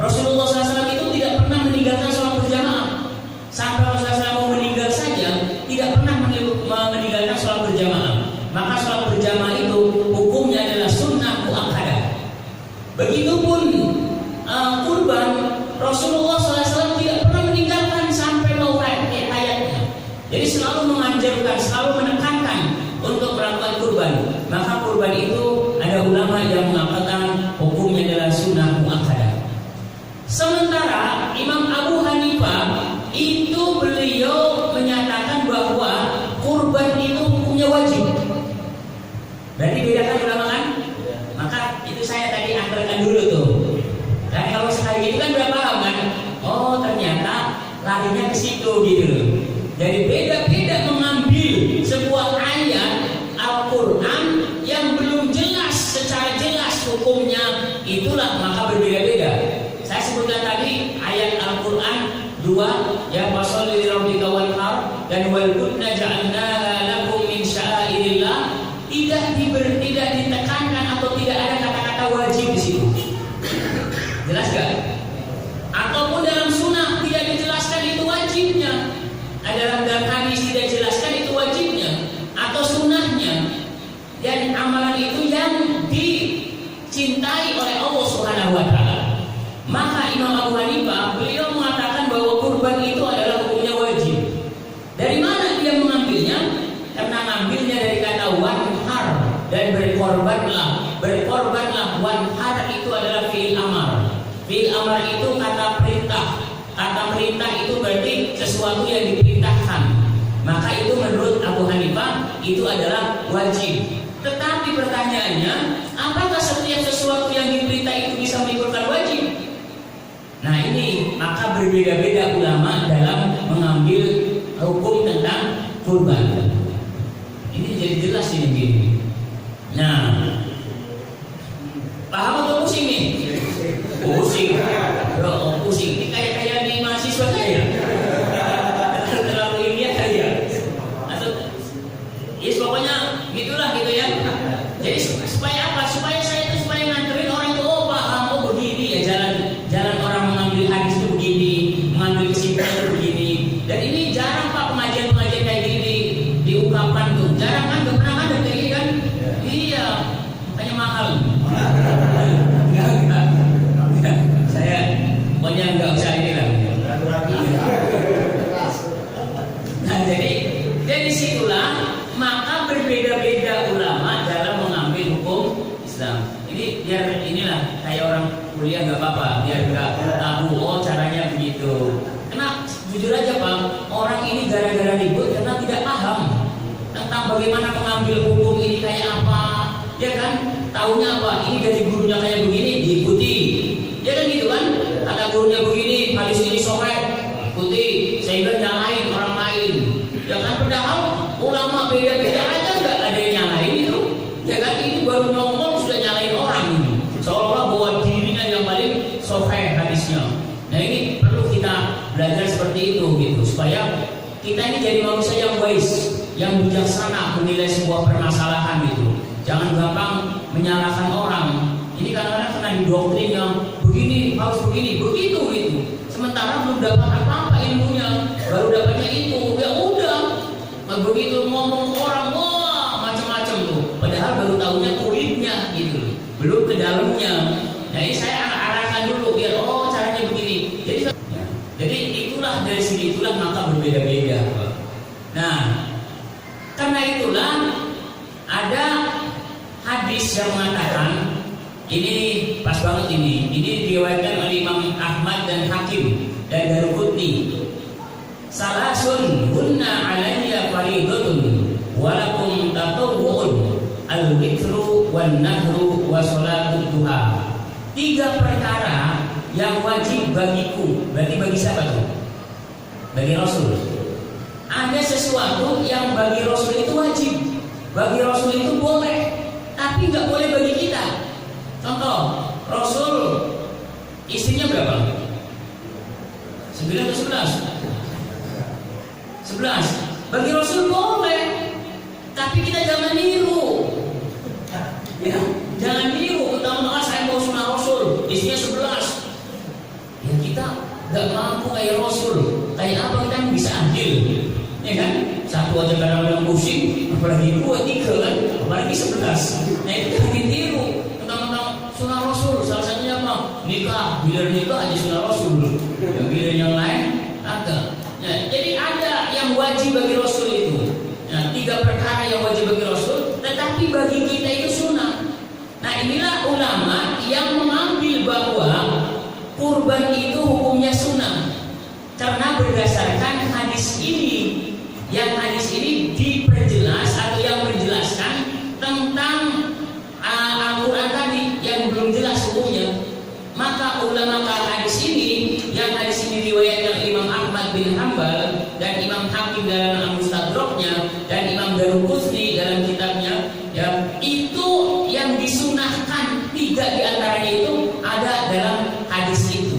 Rasulullah SAW itu tidak pernah meninggalkan sholat berjamaah. Sampai Rasulullah SAW meninggal saja tidak pernah meninggalkan sholat berjamaah. Maka sholat berjamaah itu hukumnya adalah sunnah muakkadah. Begitupun kurban, Rasulullah SAW tidak pernah meninggalkan sampai mau hayatnya. Jadi selalu menganjurkan, selalu menekankan untuk melakukan kurban. Maka kurban itu ada ulama yang mengatakan hukumnya adalah sunnah muakkadah. Sementara Imam Abu Hanifah itu beliau menyatakan bahwa kurban itu hukumnya wajib. Berarti bedakan ulama kan? Maka itu saya tadi antarkan dulu tuh. Dan kalau sekali itu kan udah paham kan? Oh ternyata larinya ke situ gitu. Jadi beda-beda mengambil sebuah ayat Al-Quran yang belum jelas secara jelas hukumnya, itulah maka berbeda-beda. Saya sebutkan tadi ayat Al-Quran 2 ya, fasholli lirabbika wanhar dan wal budna ja'alnaha lakum min sya'airillah. Tidak ditekankan atau tidak ada kata-kata wajib di situ. Jelas gak? Ataupun dalam sunnah tidak dijelaskan itu wajibnya. Dalam hadis tidak dijelaskan itu wajibnya atau sunnahnya. Dan amalan itu yang dicintai oleh Allah Subhanahu wa taala. Maka Imam Abu Hanifah beliau mengatakan bahwa kurban itu adalah hukumnya wajib. Dari mana dia mengambilnya? Karena ngambilnya dari kata wanhar dan berkorbanlah. Berkorbanlah, wanhar itu adalah fi'il amar. Fi'il amar itu kata perintah. Kata perintah itu berarti sesuatu yang diperintahkan. Maka itu menurut Abu Hanifah itu adalah wajib. Tetapi pertanyaannya, apakah setiap sesuatu yang diperintah itu bisa menimbulkan wajib? Nah ini maka berbeda-beda ulama dalam mengambil hukum tentang kurban. Ini jadi jelas ini gini. Nah, paham atau pusing nih? Pusing. Bro, pusing. Ini kayak di mahasiswa saya. Terlalu ilmiah kali ya. Atau yes, pokoknya gitulah gitu ya. Jadi supaya apa? Supaya saya itu supaya nganterin orang itu, oh paham, oh begini ya jalan orang mengambil hadis itu begini, mengambil kesimpulan itu begini. Dan ini jarang Pak pengajian-pengajian kayak gini diungkapkan tuh. Jarang kan, gak pernah ada kayak gini kan? Iya, makanya mahal. Enggak. Saya pokoknya enggak usah ini lah. Nah jadi dari situlah maka berbeda-beda ulama dalam mengambil hukum Islam. Ini biar inilah kayak orang kuliah nggak apa-apa, biar nggak tahu oh caranya begitu. Karena jujur aja Pak, orang ini gara-gara ribut karena tidak paham tentang bagaimana mengambil hukum ini kayak apa, ya kan? Taunya apa? Ini dari gurunya kayak begini diikuti, ya kan gitu kan? Kata gurunya begini, hadis ini sahih, ikuti, sehingga nyalain orang lain, ya kan? Padahal ulama beda-beda aja nggak ada yang nyalain itu, ya kan? Itu baru ngomong sudah nyalain orang ini, seolah-olah bahwa dirinya yang paling sahih hadisnya. Nah ini perlu kita belajar seperti itu gitu, supaya kita ini jadi manusia yang wise, yang bijaksana menilai sebuah permasalahan gitu. Jangan gampang menyalahkan orang. Ini kadang-kadang kena didoktrinnya begini harus begini, begitu gitu. Sementara belum dapat apa-apa ilmunya, baru dapatnya itu, ya udah. Begitu ngomong orang, wah macam-macam tuh. Padahal baru tahunya kulitnya gitu, belum ke dalamnya. Nah ini saya arahkan dulu biar oh caranya begini. Jadi itulah dari sini itulah maka berbeda-beda. Nah karena itulah ada hadis yang mengatakan ini pas banget ini diriwayatkan oleh Imam Ahmad dan Hakim dan Daruqutni. Salasun hunna alayya faridatun walakum tatawwu'un al-witru wan nahru wa sholatud duha. 3 perkara yang wajib bagiku. Berarti bagi siapa tuh? Bagi Rasul. Ada sesuatu yang bagi Rasul itu wajib, bagi Rasul itu boleh, tapi nggak boleh bagi kita. Contoh, Rasul istrinya berapa? 9 atau 11? 11. Bagi Rasul boleh, tapi kita jangan niru. Ya, jangan niru. Utama saya mau sunnah Rasul, istrinya 11. Ya kita nggak mampu kayak Rasul. Kayak apa kita bisa adil? Ya kan? Satu aja kadang-kadang pusing, apalagi 2, 3 kan? Apalagi 11. Nah itu jangan ditiru. Tentang sunnah Rasul, salah satunya apa? Nikah, bila nikah aja sunnah Rasul. Yang bila yang lain ada. Nah, jadi ada yang wajib bagi Rasul itu. Nah, 3 perkara yang wajib bagi Rasul, tetapi bagi kita itu sunnah. Nah inilah ulama yang mengambil bahwa kurban itu hukumnya sunnah. Karena berdasarkan hadis ini, yang hadis ini diperjelas atau yang menjelaskan tentang Al-Quran tadi yang belum jelas hukumnya. Maka ulama hadis ini, yang hadis ini riwayatkan Imam Ahmad bin Hanbal dan Imam Hakim dalam Al-Mustadraknya dan Imam Daruqutni dalam kitabnya, ya itu yang disunahkan 3 diantaranya itu ada dalam hadis itu.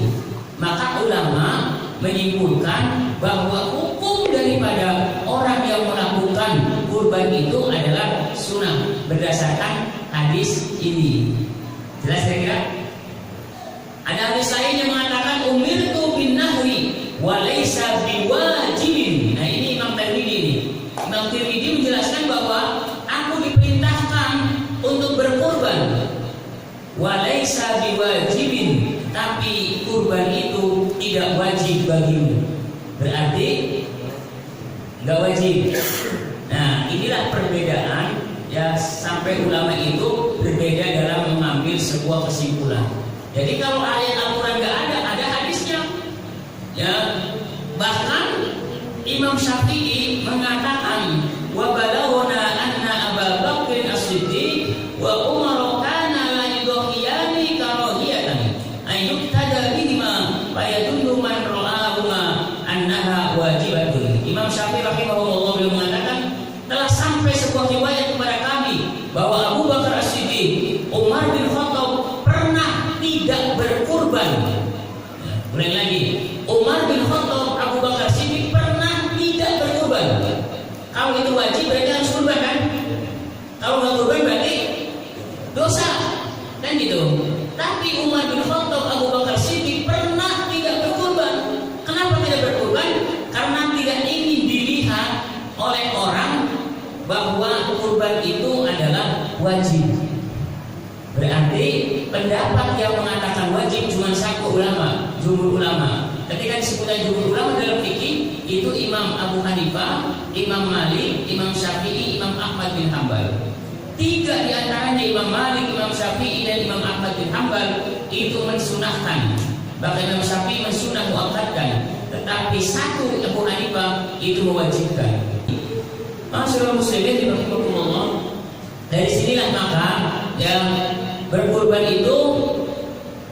Maka ulama menyimpulkan bahwa hukum daripada orang yang melakukan kurban itu adalah sunnah berdasarkan hadis ini. Jelas kira-kira? Ada hadis lain yang mengatakan umirtu bin nahwi wa laisa biwajibin. Nah ini Imam Tirmidzi ini. Imam Tirmidzi menjelaskan bahwa aku diperintahkan untuk berkurban wa laisa biwajibin, tapi kurban itu tidak wajib bagimu. berarti nggak wajib. Nah, inilah perbedaan ya, sampai ulama itu berbeda dalam mengambil sebuah kesimpulan. Jadi kalau ayat Al-Quran nggak ada hadisnya. Ya, bahkan Imam Syafi'i mengatakan wa balaghana anna Abu Bakr As-Siddiq wa Umar kana la yudhiyani karahiyatan ayyuktada bihima fa yadullu man ra'ahuma annaha wajibatun. Imam Syafi'i rahimahullah beliau mengatakan telah sampai sebuah riwayat kepada kami bahwa Abu Bakar As-Siddiq, Umar bin Khattab pernah tidak berkurban. Ulang lagi, Umar bin Khattab, Abu Bakar As-Siddiq pernah tidak berkurban. Kalau itu wajib berarti harus kurban kan? Kalau nggak kurban berarti dosa kan gitu. Tapi Umar bin Khattab, Abu Bakar As-Siddiq pernah tidak berkurban. Kenapa tidak berkurban? Karena tidak ingin dilihat oleh orang bahwa kurban itu adalah wajib. Berarti pendapat yang mengatakan wajib cuma satu ulama, jumhur ulama. Ketika disebutkan jumhur ulama dalam fikih itu Imam Abu Hanifah, Imam Malik, Imam Syafi'i, Imam Ahmad bin Hambal. Tiga di antaranya Imam Malik, Imam Syafi'i dan Imam Ahmad bin Hambal itu mensunahkan. Bahkan Imam Syafi'i mensunah muakkadkan, tetapi satu Abu Hanifah itu mewajibkan. Masyaallah muslimin rahimakumullah. Dari sinilah maka yang berkurban itu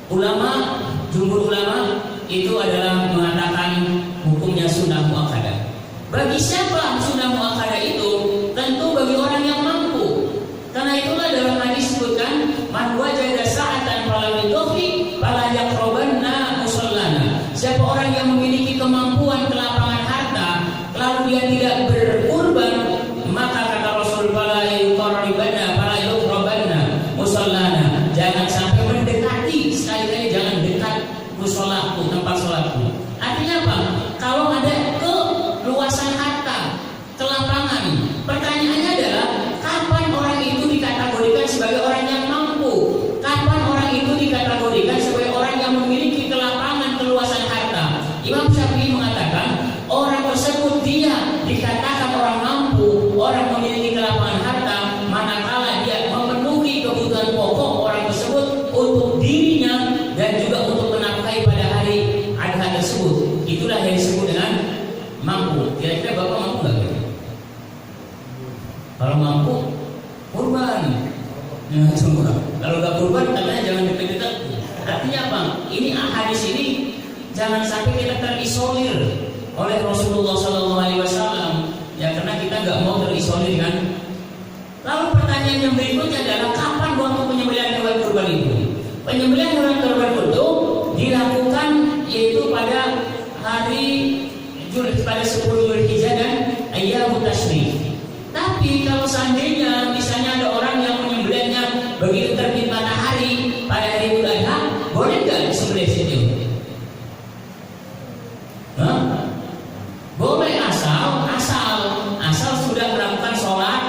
ulama, jumhur ulama itu adalah mengatakan hukumnya sunnah muakkadah. Bagi siapa sunnah muakkadah itu? Tentu bagi orang yang mampu. Karena itulah dalam hadis disebutkan man wajada sa'atan falam yudhi fala yaqrabanna musallana. Siapa orang yang memiliki kemampuan kelapangan harta lalu dia tidak berkurban, maka kata Rasul fala yuqarribanna fala yuqrabanna musallana. Jangan sampai mendekati, sekali-kali jangan dekat musolatku, tempat sholatku. Artinya apa? Kalau ada keluasan harta, kelapangan, pertanyaannya adalah kapan orang itu dikategorikan sebagai orang yang mampu? Kapan orang itu dikategorikan sebagai orang yang memiliki kelapangan, keluasan harta? Imam Syafi'i mengatakan orang tersebut dia dikatakan orang mampu, orang memiliki kelapangan harta manakala dia memenuhi kebutuhan pokok orang tersebut untuk dirinya dan juga untuk menafkahi pada hari adha tersebut. Itulah yang disebut dengan mampu. Kira-kira Bapak mampu nggak? Kalau mampu, kurban. Nah, kalau nggak kurban, katanya jangan dekat-dekat. Artinya apa? Ini hadis ini jangan sampai kita terisolir oleh Rasulullah SAW. Ya, karena kita nggak mau terisolir kan. Lalu pertanyaan yang berikutnya adalah kapan waktu penyembelihan hewan kurban itu? Penyembelihan hewan kurban itu dilakukan yaitu pada hari pada 10 Zulhijjah dan ayyamut tasyrik. Tapi kalau seandainya misalnya ada orang yang menyembelihnya begitu terbit matahari pada hari Idul Adha, boleh nggak disembelih situ? Boleh asal sudah melakukan sholat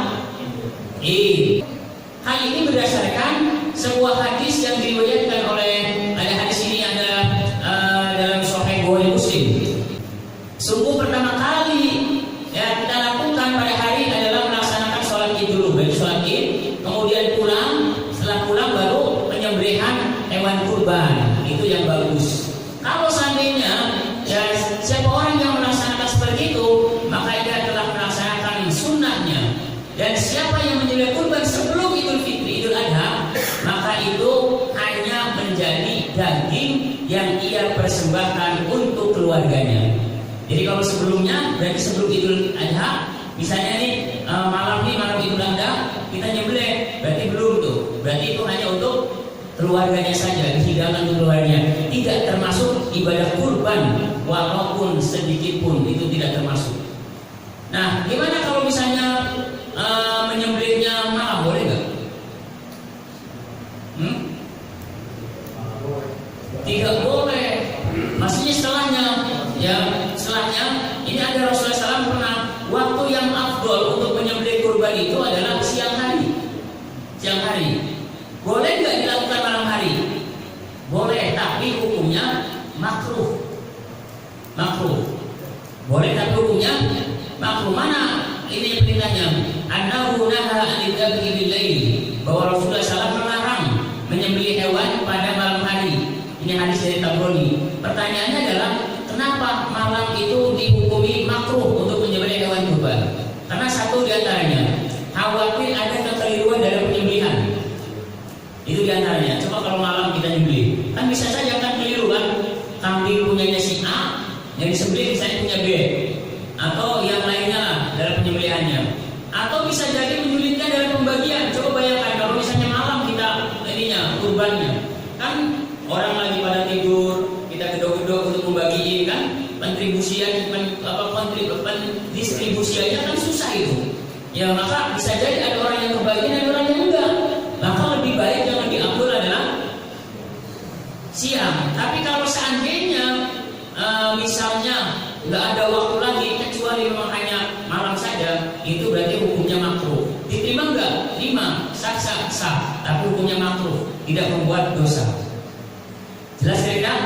Id. Hal ini berdasarkan sebuah hadis yang diriwayatkan oleh hadis ini adalah dalam Sahih Bukhari Muslim. Sungguh pertama kali ya kita lakukan pada hari adalah melaksanakan sholat Id dulu, baik sholat Id, kemudian pulang, setelah pulang baru penyembelihan hewan kurban. Itu yang bagus. Kalau seandainya ya siapa orang yang melaksanakan seperti itu, maka dia telah melaksanakan sunnahnya. Dan siapa yang menyembelih kurban sebelum Idul Fitri, Idul Adha, maka itu hanya menjadi daging yang ia persembahkan untuk keluarganya. Jadi kalau sebelumnya, berarti sebelum Idul Adha, misalnya nih malam Idul Adha kita nyembelih, berarti belum tuh. Berarti itu hanya untuk keluarganya saja, hidangan untuk keluarganya. Tidak termasuk ibadah kurban, walaupun sedikit pun itu tidak termasuk. Nah, gimana kalau misalnya menyembelihnya malam, boleh nggak? Tidak boleh. Maksudnya setelahnya ini ada Rasulullah SAW pernah waktu yang afdol untuk menyembelih kurban itu adalah siang hari. Boleh nggak dilakukan malam hari? Boleh, tapi hukumnya makruh. Boleh tapi hukumnya makruh. Mana ini perintahnya? Annahu naha anil dzabhi bil lail, bahwa Rasulullah SAW melarang menyembelih hewan pada malam hari. Ini hadis dari Tabrani. Pertanyaannya adalah kenapa malam itu dihukumi makruh untuk menyembelih hewan kurban? Karena satu diantaranya khawatir ada kekeliruan dalam penyembelihan. Itu diantaranya. Coba kalau malam kita nyembelih, kan bisa saja kan keliru kan? Kambing punyanya si A, yang disembelih misalnya punya B, atau yang lainnya lah dalam penyembelihannya. Atau bisa jadi menyulitkan dalam pembagian. Coba bayangkan kalau misalnya malam kita ininya kurbannya, kan orang lagi pada tidur, kita gedor-gedor untuk membagi kan, pendistribusiannya kan susah itu. Ya maka bisa jadi ada orang yang berbagi dan orang yang enggak. Maka lebih baik yang diambil adalah siang. Tapi kalau seandainya misalnya nggak ada waktu lagi kecuali memang hanya malam saja, itu berarti hukumnya makruh. Diterima nggak? Terima, sah. Tapi hukumnya makruh, tidak membuat dosa. Jelas tidak?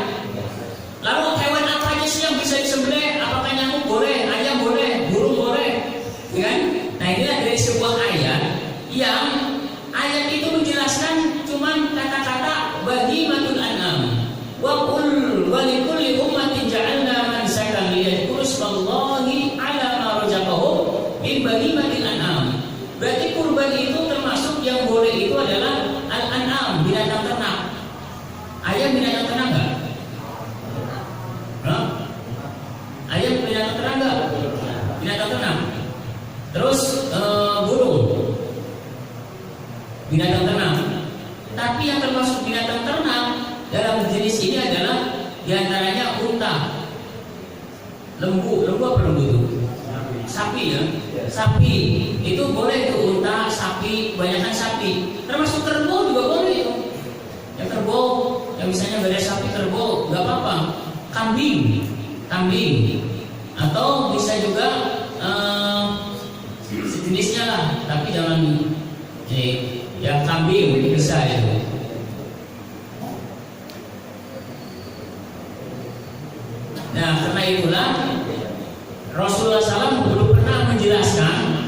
Lalu hewan apa aja sih yang bisa disembelih? Apakah nyamuk boleh, ayam boleh, burung boleh? Kan? Nah inilah dari sebuah ayat yang ayat itu menjelaskan cuman kata-kata bahimatul an'am. Wa qul wa likulli ummatin ja'alna mansakan liyadhkuru ismallahi 'ala ma razaqahum min bahimatil an'am. Berarti kurban itu termasuk yang boleh itu adalah al-an'am, binatang ternak. Ayam binatang ternak enggak? Hah? Ayam binatang ternak enggak? Binatang ternak. Terus burung binatang ternak. Tapi yang termasuk binatang ternak dalam jenis ini adalah diantaranya unta, lembu apa lembu itu? Sapi ya. Sapi itu boleh itu, unta, sapi, kebanyakan sapi. Termasuk kerbau juga boleh itu. Ya kerbau, yang misalnya nggak ada sapi kerbau nggak apa-apa. Kambing, atau bisa juga sejenisnya lah. Tapi jangan yang kambing bisa itu. Nah karena itulah Rasulullah SAW belum pernah menjelaskan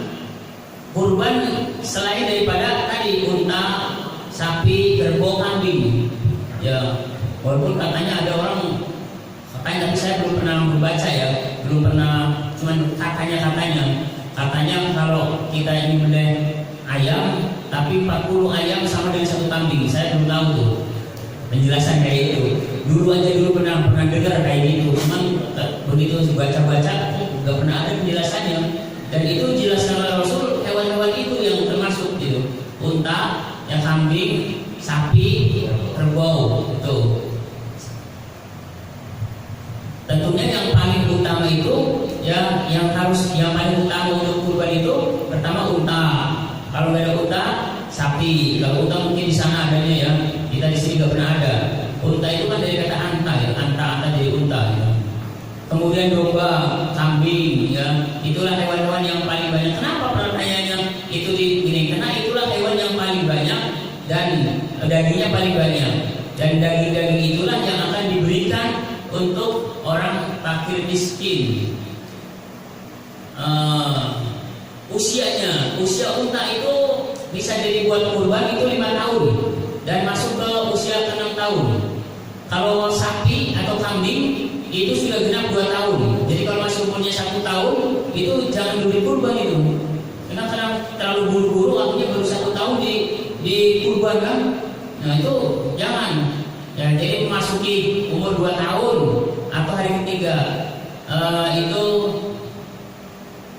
kurban selain daripada tadi unta, sapi, kerbau, kambing. Ya walaupun katanya ada orang katanya, tapi saya belum pernah membaca ya, belum pernah, cuman katanya kalau kita ini beli ayam tapi 40 ayam sama dengan satu kambing. Saya belum tahu tuh penjelasan kayak itu. Dulu pernah dengar kayak gitu, cuman begitu baca-baca nggak pernah ada penjelasannya. Dan itu dijelaskan oleh Rasul, hewan-hewan itu yang termasuk gitu, unta, yang kambing, sapi, kerbau itu. Tentunya yang paling utama itu ya, yang paling utama untuk kurban itu pertama unta. Kalau nggak ada unta, sapi. Kalau unta mungkin di sana adanya ya, kita di sini nggak pernah ada. Unta itu kan dari kata anta ya, anta dari unta ya. Kemudian domba, kambing ya, itulah hewan-hewan yang paling banyak. Kenapa pertanyaannya itu ini? Karena itulah hewan yang paling banyak dan dagingnya paling banyak. Dan daging-daging itulah yang akan diberikan untuk orang fakir miskin. Usia unta itu bisa jadi buat kurban itu 5 tahun dan masuk ke usia ke 6 tahun. Kalau sapi atau kambing itu sudah genap 2 tahun. Jadi kalau masih umurnya 1 tahun itu jangan diberi kurban itu. Karena terlalu buru-buru, artinya baru 1 tahun di kurban kan. Nah itu jangan. Ya, jadi memasuki umur 2 tahun atau hari ketiga itu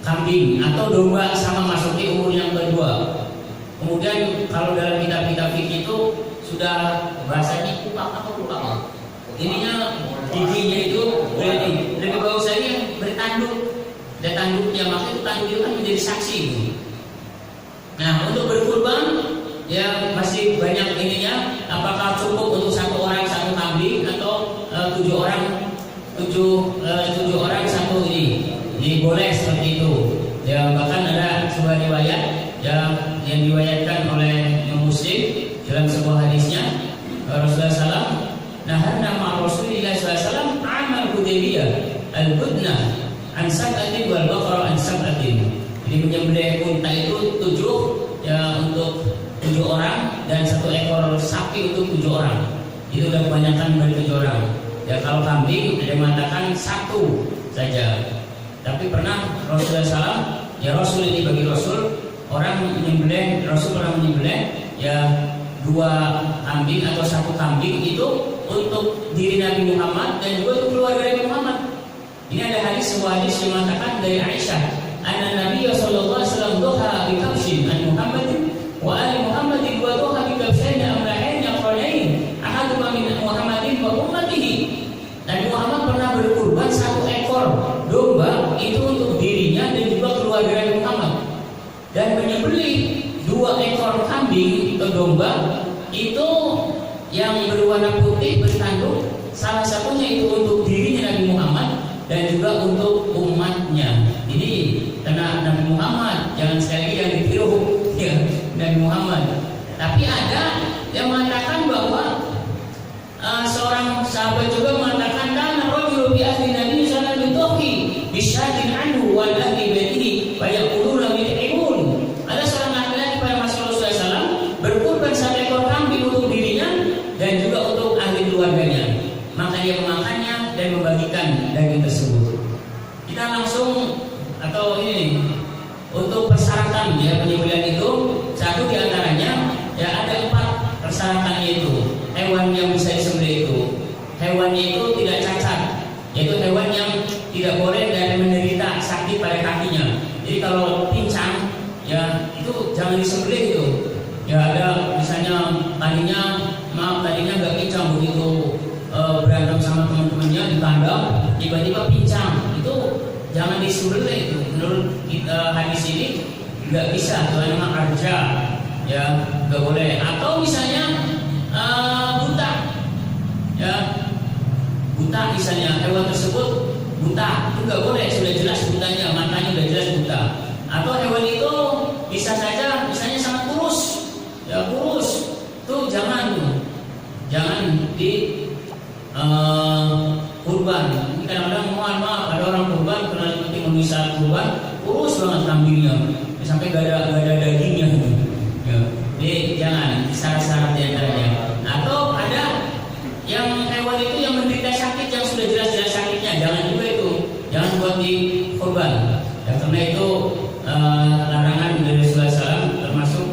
kambing atau domba sama masuki umur yang kedua. Kemudian kalau dalam kitab-kitab fikih itu sudah bahasanya kupak atau kupak. Ininya giginya itu lebih bagus lagi yang bertanduk. Dan tanduknya, maka itu tanduk itu kan menjadi saksi. Nah untuk berkurban ya masih banyak ininya. Apakah cukup untuk 1 orang 1 kambing atau 7 orang 1 ini? Jadi boleh seperti itu. Ya bahkan ada sebuah riwayat yang diriwayatkan oleh Muslim dalam sebuah hadisnya, Rasulullah SAW naharna ma Rasulillah SAW amal Hudaybiyah al-budna an sab'atin wal baqara an sab'atin. Jadi menyembelih unta itu 7 ya untuk 7 orang dan 1 ekor sapi untuk 7 orang. Itu udah kebanyakan dari 7 orang. Ya kalau kambing ada yang mengatakan 1 saja. Tapi pernah Rasulullah SAW, ya Rasul ini bagi Rasul, orang menyembelih, Rasul pernah menyembelih ya 2 kambing atau 1 kambing itu untuk diri Nabi Muhammad dan juga untuk keluarga Nabi Muhammad. Ini ada sebuah hadis yang mengatakan dari Aisyah, anna Nabi sallallahu alaihi wasallam duha bi kabshin an Muhammadin wa ali Muhammadin wa duha bi kabshin amrayn yaqranain ahaduma min Muhammadin wa ummatihi. Nabi Muhammad pernah berkurban 1 ekor domba itu untuk dirinya dan juga keluarga Nabi Muhammad, dan menyembelih 2 ekor kambing atau domba itu yang berwarna putih bertanduk, salah satunya itu untuk dirinya Nabi Muhammad dan juga untuk umatnya. Ini karena Nabi Muhammad, jangan sekali lagi yang ditiru ya, Nabi Muhammad. Tapi ada yang mengatakan bahwa seorang sahabat juga mengatakan karena rajul bi ahli Nabi sallallahu alaihi wasallam bisyadin anhu wal ahli baitihi wa yaquluna mit'imun. Ada seorang laki-laki pada masa Rasulullah SAW berkurban 1 ekor kambing untuk dirinya dan juga untuk ahli keluarganya. Maka dia memakannya dan membagikan daging tersebut. Kita langsung atau ini untuk persyaratan ya penyembelihan itu, satu diantaranya ya ada 4 persyaratannya itu. Hewan yang bisa disembelih itu, hewannya itu tidak cacat, yaitu hewan yang tidak boleh dan menderita sakit pada kakinya. Jadi kalau pincang ya itu jangan disembelih itu. Ya ada misalnya tadinya nggak pincang, begitu berantem sama teman-temannya di kandang tiba-tiba pincang, itu jangan disembelih itu. Menurut hadis ini nggak bisa, itu namanya arja ya, nggak boleh. Atau misalnya buta ya, buta misalnya hewan tersebut buta, itu nggak boleh, sudah jelas butanya, matanya sudah jelas buta. Atau hewan itu bisa saja misalnya sangat kurus ya, kurus itu jangan di kurban. Ini kadang-kadang mohon maaf ada orang kurban karena seperti memisah kurban kurus banget kambingnya ya, sampai gak ada dagingnya ya. Jadi jangan, syarat-syarat diantaranya. Atau ada yang hewan itu yang menderita sakit yang sudah jelas-jelas sakitnya, jangan juga itu, jangan buat di kurban ya, karena itu larangan dari Rasulullah SAW, termasuk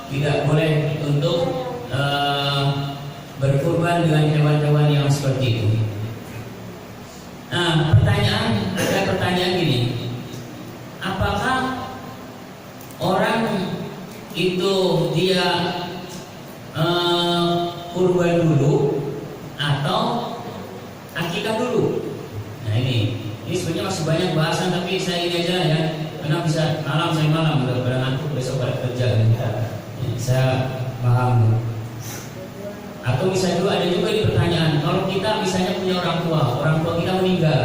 tidak boleh untuk berkurban dengan hewan-hewan yang seperti itu. Nah, ada pertanyaan gini, apakah orang itu dia kurban dulu atau akikah dulu? Nah ini sebenarnya masih banyak bahasan, tapi saya ini aja ya, karena bisa malam udah pada ngantuk, besok pada kerja saya paham. Atau bisa juga ada juga di pertanyaan, kalau kita misalnya punya orang tua kita meninggal,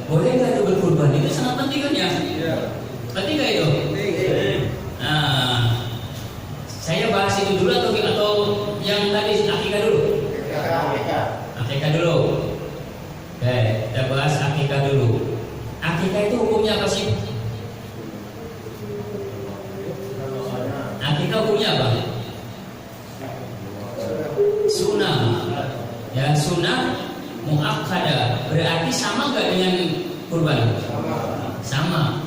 boleh nggak itu berkurban? Itu sangat penting kan ya? Penting nggak itu? Nah, saya bahas itu dulu atau yang tadi akikah dulu? Akikah dulu. Oke, kita bahas akikah dulu. Akikah itu hukumnya apa sih? Akikah hukumnya apa? Sunnah. Ya, sunnah muakkadah. Berarti sama nggak dengan kurban? Sama.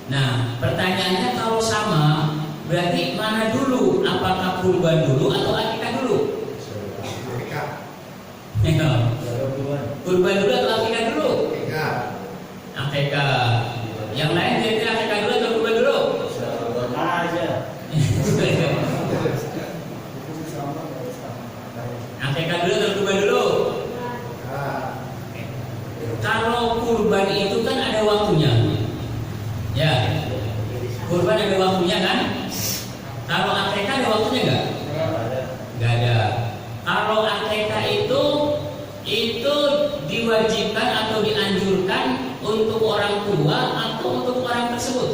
Nah, pertanyaannya kalau sama, berarti mana dulu? Apakah kurban dulu atau akikah dulu? Ya, kurban dulu atau akikah dulu? Akikah. Yang lain kira-kira akikah dulu atau kurban dulu? Akikah dulu atau kurban dulu? Kalau kurban itu kan ada waktunya. Ya, kurban ada waktunya kan? Kalau akikah ada waktunya nggak? Nggak ada. Kalau akikah itu diwajibkan atau dianjurkan untuk orang tua atau untuk orang tersebut?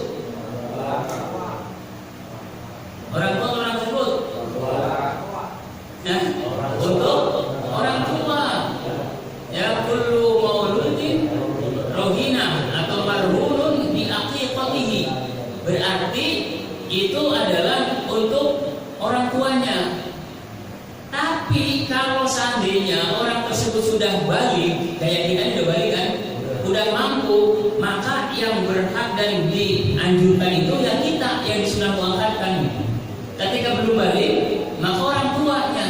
Orang tua atau orang tersebut? Nah, untuk orang tua. Ya, kullu mauludin rohina seandainya orang tersebut sudah balik, kayak kita ini udah balik kan, udah mampu, maka yang berhak dan dianjurkan itu ya kita yang sudah muakadkan. Ketika belum balik, maka orang tuanya.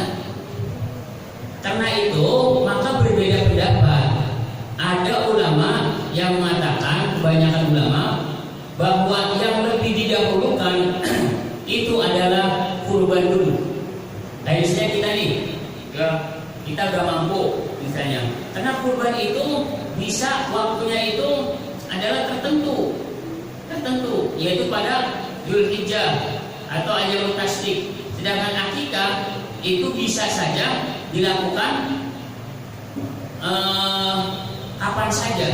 Karena itu maka berbeda pendapat. Ada ulama yang mengatakan, kebanyakan ulama, bahwa yang lebih didahulukan itu adalah kurban dulu. Kayak misalnya kita nih, kita udah mampu misalnya. Karena kurban itu bisa waktunya itu adalah tertentu, yaitu pada Dzulhijjah atau Ayyamut Tasyrik. Sedangkan akikah itu bisa saja dilakukan kapan saja.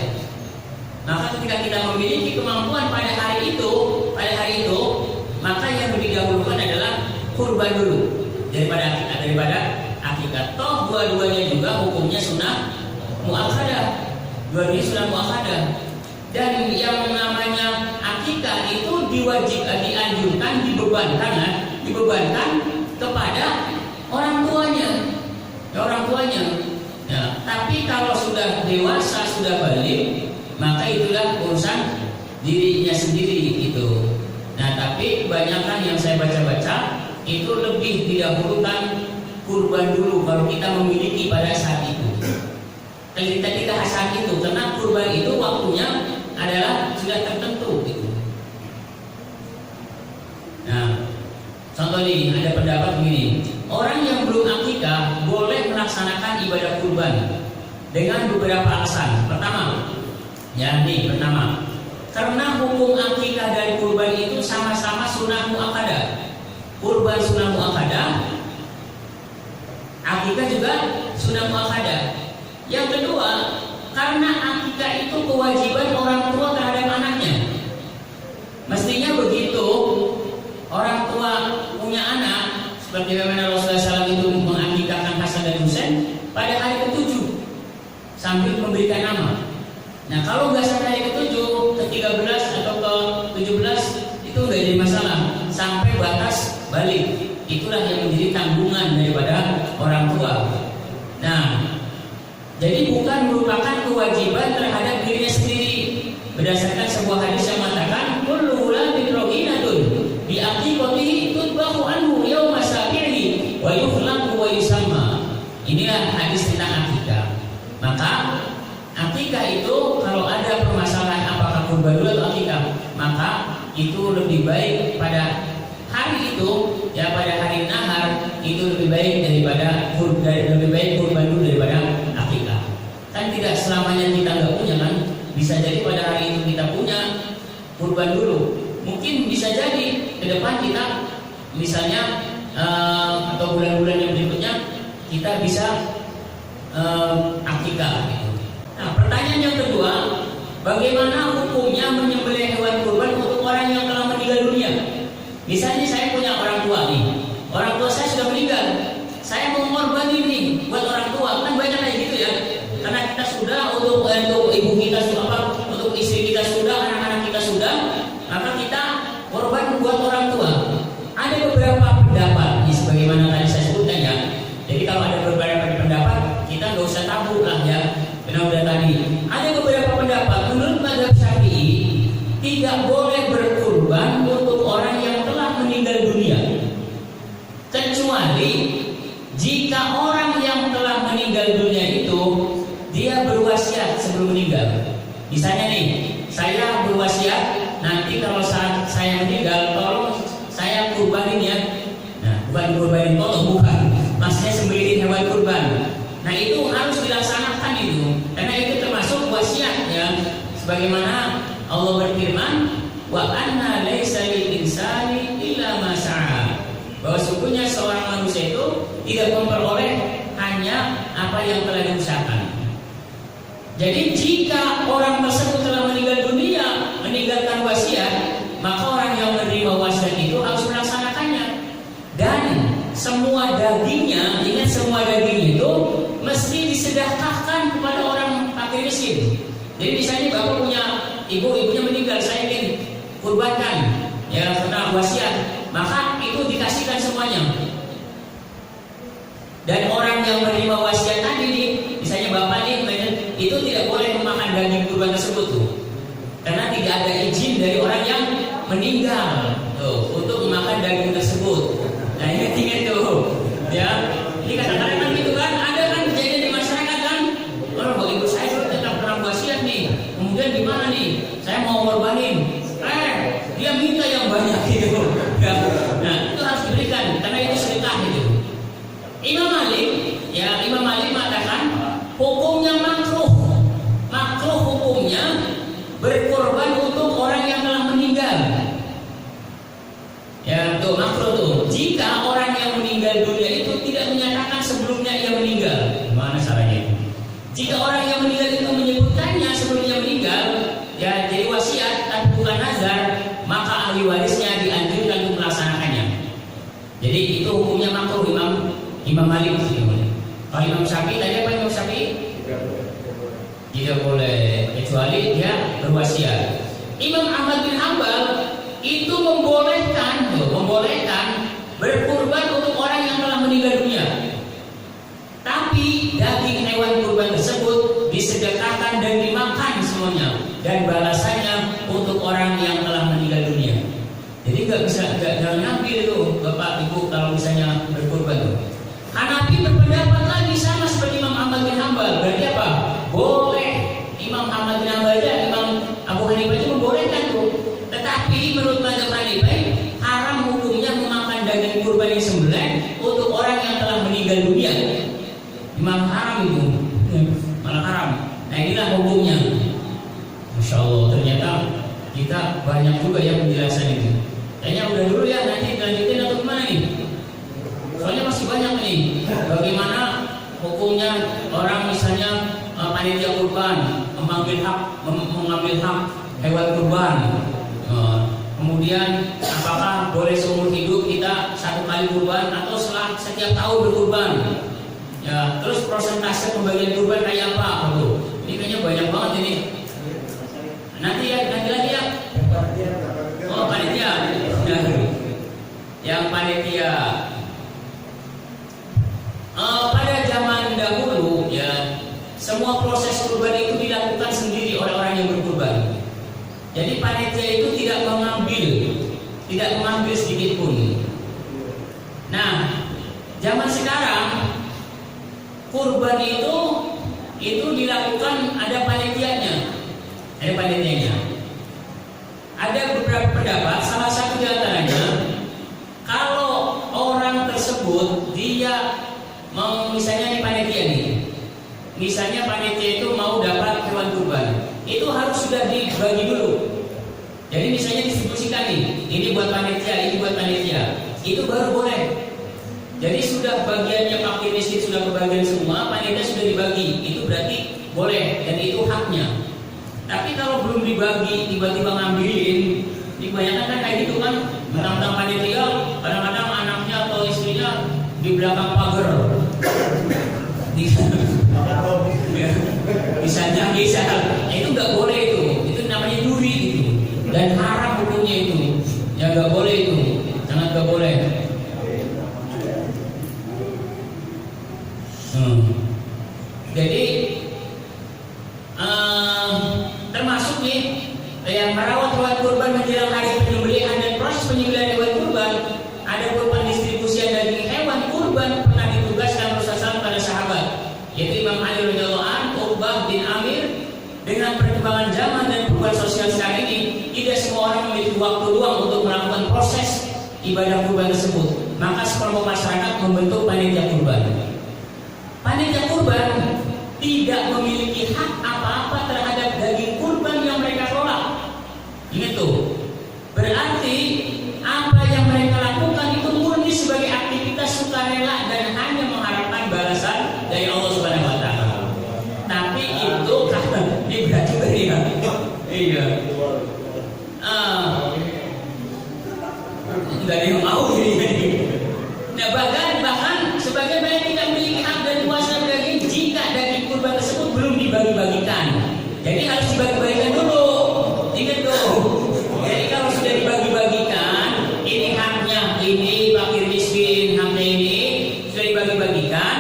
Maka ketika kita memiliki kemampuan pada hari itu, maka yang lebih didahulukan adalah kurban dulu daripada akikah. Toh dua-duanya juga hukumnya sunnah muakkadah. Dan yang namanya akikah itu dianjurkan, dibebankan kepada orang tuanya. Ya, tapi kalau sudah dewasa, sudah balik, maka itulah urusan dirinya sendiri itu. Nah, tapi kebanyakan yang saya baca-baca itu lebih didahulukan kurban dulu kalau kita memiliki pada saat itu. Kita saat itu, karena kurban itu waktunya adalah sudah tertentu gitu. Nah, contoh ini ada pendapat begini, orang yang belum akikah boleh melaksanakan ibadah kurban dengan beberapa alasan. Pertama, karena hukum akikah dan kurban itu sama-sama sunnah muakkadah. Kurban sunnah muakkadah, akikah juga sunnah muakkadah. Yang kedua, karena akikah itu kewajiban orang tua terhadap anaknya. Mestinya begitu orang tua punya anak, seperti bagaimana Rasulullah SAW itu mengakikahkan Hasan dan Husain pada hari ke-7 sambil memberikan nama. Nah, kalau nggak sampai hari ke-7, ke-13 atau ke-17 itu nggak jadi masalah sampai batas balik. Itulah yang menjadi tanggungan daripada orang tua. Nah, jadi bukan merupakan kewajiban terhadap dirinya sendiri. Berdasarkan sebuah hadis yang mengatakan, kullu ghulamin raghinatun bi aqiqatihi tudbahu anhu yauma sabihi wa yukhlaqu wa yusamma. Inilah hadis tentang akikah. Maka akikah itu kalau ada permasalahan apakah kurban dulu atau akikah, maka itu lebih baik pada hari itu, ya pada hari nahar itu lebih baik daripada kurban dulu daripada akikah. Kan tidak selamanya kita nggak punya kan, bisa jadi pada hari itu kita punya kurban dulu. Mungkin bisa jadi ke depan kita misalnya atau bulan-bulan yang berikutnya kita bisa akikah gitu. Nah, pertanyaan yang kedua, bagaimana hukumnya menyembelih hewan kurban untuk orang yang telah meninggal dunia? Misalnya saya punya orang tua nih, orang tua saya sudah meninggal, saya mau mengorbankan ini buat orang tua, kan banyak kayak gitu ya. Karena kita sudah untuk ibu kita sudah, untuk istri kita sudah, anak-anak kita sudah, maka kita korban buat orang tua. Ada beberapa pendapat, sebagaimana tadi saya sebutkan ya. Jadi kalau ada beberapa pendapat, kita nggak usah tabu lah ya. Karena udah tadi ada beberapa pendapat menurut mazhab Syafi'i tidak boleh berkurban untuk orang yang telah meninggal dunia, kecuali jika orang yang telah meninggal dunia itu dia berwasiat sebelum meninggal. Misalnya nih, saya berwasiat nanti kalau saat saya meninggal tolong saya kurbanin ya. Nah, bukan kurbanin bukan, maksudnya sembelihin hewan kurban. Nah, itu harus dilaksanakan itu, karena itu termasuk wasiat ya. Sebagaimana Allah berfirman, wa anna laisa lil insani illa ma sa'a. Bahwa sungguhnya seorang manusia itu tidak memperoleh hanya apa yang telah diusahakan. Jadi jika orang tersebut telah meninggal dunia, meninggalkan wasiat, maka orang yang menerima wasiat itu harus melaksanakannya. Dan semua dagingnya, ingat semua daging itu mesti disedekahkan kepada orang fakir miskin. Jadi misalnya bapak punya ibunya meninggal, saya ingin kurbankan ya karena wasiat, maka itu dikasihkan semuanya. Dan orang yang menerima wasiat tadi nih, misalnya bapak nih, itu tidak boleh memakan daging kurban tersebut tuh, karena tidak ada izin dari orang yang meninggal tuh untuk memakan daging tersebut. Nah ini ingat tuh, ya. Ini kadang-kadang kan gitu kan, ada kan kejadian di masyarakat kan, bapak ibu saya sudah tetap pernah wasiat nih, kemudian gimana nih, saya mau korbanin, dia minta yang banyak gitu. Nah itu harus diberikan, karena itu sedekah gitu. Imam Malik mengatakan hukumnya makruh hukumnya berkorban untuk orang yang telah meninggal. Ya, tuh makruh tuh. Jika orang yang meninggal dunia itu tidak menyatakan sebelumnya ia meninggal, gimana caranya? Jika orang yang meninggal itu menyebutkannya sebelumnya meninggal, ya jadi wasiat tapi bukan nazar, maka ahli warisnya dianjurkan untuk melaksanakannya. Jadi itu hukumnya makruh Imam Malik. Kalau Imam Syafi'i tadi apa Imam Syafi'i? Tidak boleh kecuali dia berwasiat. Imam Ahmad bin Hanbal itu membolehkan berkurban untuk orang yang telah meninggal dunia. Tapi daging hewan kurban tersebut disedekahkan dan dimakan semuanya, dan balasannya untuk orang yang telah meninggal dunia. Jadi jangan ngambil itu bapak ibu kalau misalnya berkurban tuh. Hanafi berpendapat lagi sama seperti Imam Ahmad bin Hanbal. Berarti apa? Boleh. Imam Ahmad bin Hanbal dan Imam Abu Hanifah itu membolehkan tuh. Tetapi menurut mazhab Hanifah haram hukumnya memakan daging kurban yang sembelih untuk orang yang telah meninggal dunia. Imam haram itu, malah haram. Nah inilah hukumnya. Masya Allah, ternyata kita banyak juga yang menjelaskan itu. Kayaknya udah dulu ya, nanti lanjutin atau gimana nih? Soalnya masih banyak nih. Bagaimana hukumnya orang misalnya panitia kurban mengambil hak hewan kurban. Kemudian apakah boleh seumur hidup kita satu kali kurban atau setiap tahun berkurban? Ya, terus persentase pembagian kurban kayak apa? Ini kayaknya banyak banget ini. Nanti lagi ya. Oh panitia. Yang panitia. Pada zaman dahulu ya, semua proses kurban itu dilakukan sendiri oleh orang yang berkurban. Jadi panitia itu tidak mengambil sedikit pun. Nah, zaman sekarang kurban itu dilakukan ada panitianya. Ada beberapa pendapat, salah satu di antaranya kalau orang tersebut dia mau misalnya di panitia nih. Misalnya panitia itu mau dapat hewan kurban, itu harus sudah dibagi dulu. Jadi misalnya distribusikan nih, ini buat panitia, ini buat panitia, itu baru boleh. Jadi sudah bagiannya fakir miskin sudah kebagian semua, panitia sudah dibagi, itu berarti boleh dan itu haknya. Tapi kalau belum dibagi, tiba-tiba ngambilin, kebanyakan kan kayak gitu kan, mentang-mentang panitia, kadang-kadang anaknya atau istrinya di belakang pagar. Bisa, itu nggak boleh itu namanya nyuri gitu, dan haram hukumnya itu, ya nggak boleh itu, sangat nggak boleh. Jadi termasuk nih yang merawat hewan kurban menjelang hari penyembelihan dan proses penyembelihan hewan kurban, ada kurban distribusi daging hewan kurban pernah ditugaskan Rasulullah pada sahabat, yaitu Imam Ali radhiyallahu anhu, Uqbah bin Amir. Dengan perkembangan zaman dan perubahan sosial sekarang ini, tidak semua orang memiliki waktu luang untuk melakukan proses ibadah kurban tersebut. Maka sekelompok masyarakat membentuk panitia kurban. Panitia kurban tidak memiliki hak apa-apa terhadap daging kurban yang mereka kelola. Ingat tuh. Berarti apa yang mereka lakukan itu murni sebagai aktivitas sukarela dan hanya mengharapkan balasan dari Allah Subhanahu wa taala. Tapi itu ini berat juga ya. Iya. Enggak ada yang mau ini. Nah, bahkan sebagian mereka tidak memiliki hak dan kuasa daging jika daging kurban tersebut belum dibagi-bagikan. Jadi harus dibagi-bagikan dulu. Ingat tuh. Jadi kalau sudah dibagi-bagikan, ini haknya ini fakir miskin, haknya ini sudah dibagi-bagikan.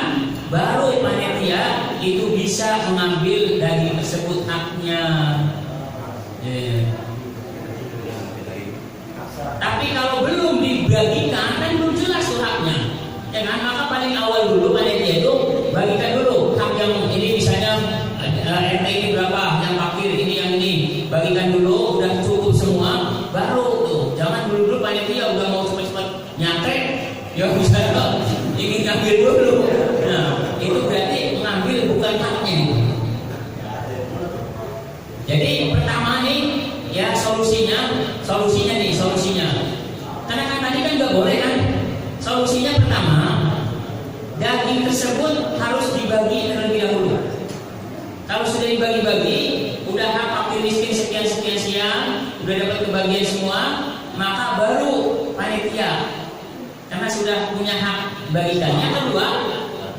baru panitia itu bisa mengambil daging tersebut haknya. Tapi kalau belum dibagikan kan belum jelas tuh haknya. Jangan, maka paling awal dulu panitia itu bagikan dulu hak yang ini, misalnya RT ini berapa, yang fakir ini, yang ini bagikan dulu, udah cukup semua, baru tuh. Jangan dulu panitia udah mau cepat-cepat nyatet, ya bisa ingin ngambil dulu. Nah, itu berarti mengambil bukan haknya. Jadi pertama nih, ya solusinya. Karena kan tadi kan nggak boleh kan. Solusinya pertama, daging tersebut harus dibagi terlebih dahulu. Kalau sudah dibagi-bagi, udah hak fakir miskin sekian, udah dapat kebagian semua, maka baru panitia, karena sudah punya hak bagikan. Yang kedua,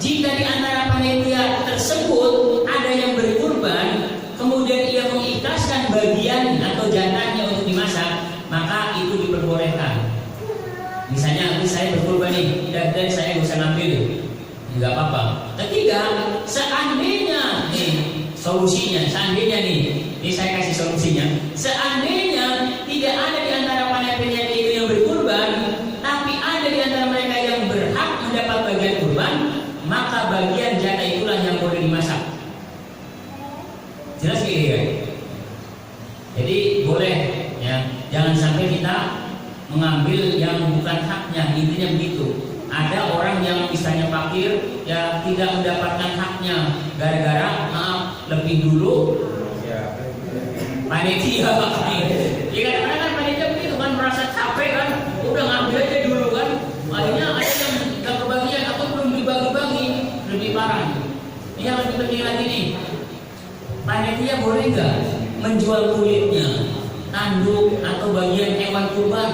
jika di antara panitia tersebut ada yang berkurban, kemudian ia mengikhlaskan bagian atau jatahnya untuk dimasak, maka itu diperbolehkan. Misalnya saya berkurban nih, dan saya bisa ngambil, nggak apa-apa. Ketiga, seandainya ini saya kasih solusinya. Seandainya tidak ada di antara panitia itu yang berkurban, tapi ada di antara mereka yang berhak mendapat bagian kurban, maka bagian jatah itulah yang boleh dimasak. Jelas ya? Jadi boleh ya, jangan sampai kita mengambil yang bukan haknya. Intinya begitu. Ada orang yang misalnya fakir, ya tidak mendapatkan haknya gara-gara lebih dulu panitia fakir. Ya kadang-kadang kan panitia begitu kan, merasa capek kan, udah ngambil aja dulu kan. Akhirnya ada yang nggak kebagian atau belum dibagi-bagi, lebih parah. Yang lebih penting lagi nih, panitia boleh nggak menjual kulitnya, tanduk atau bagian hewan kurban?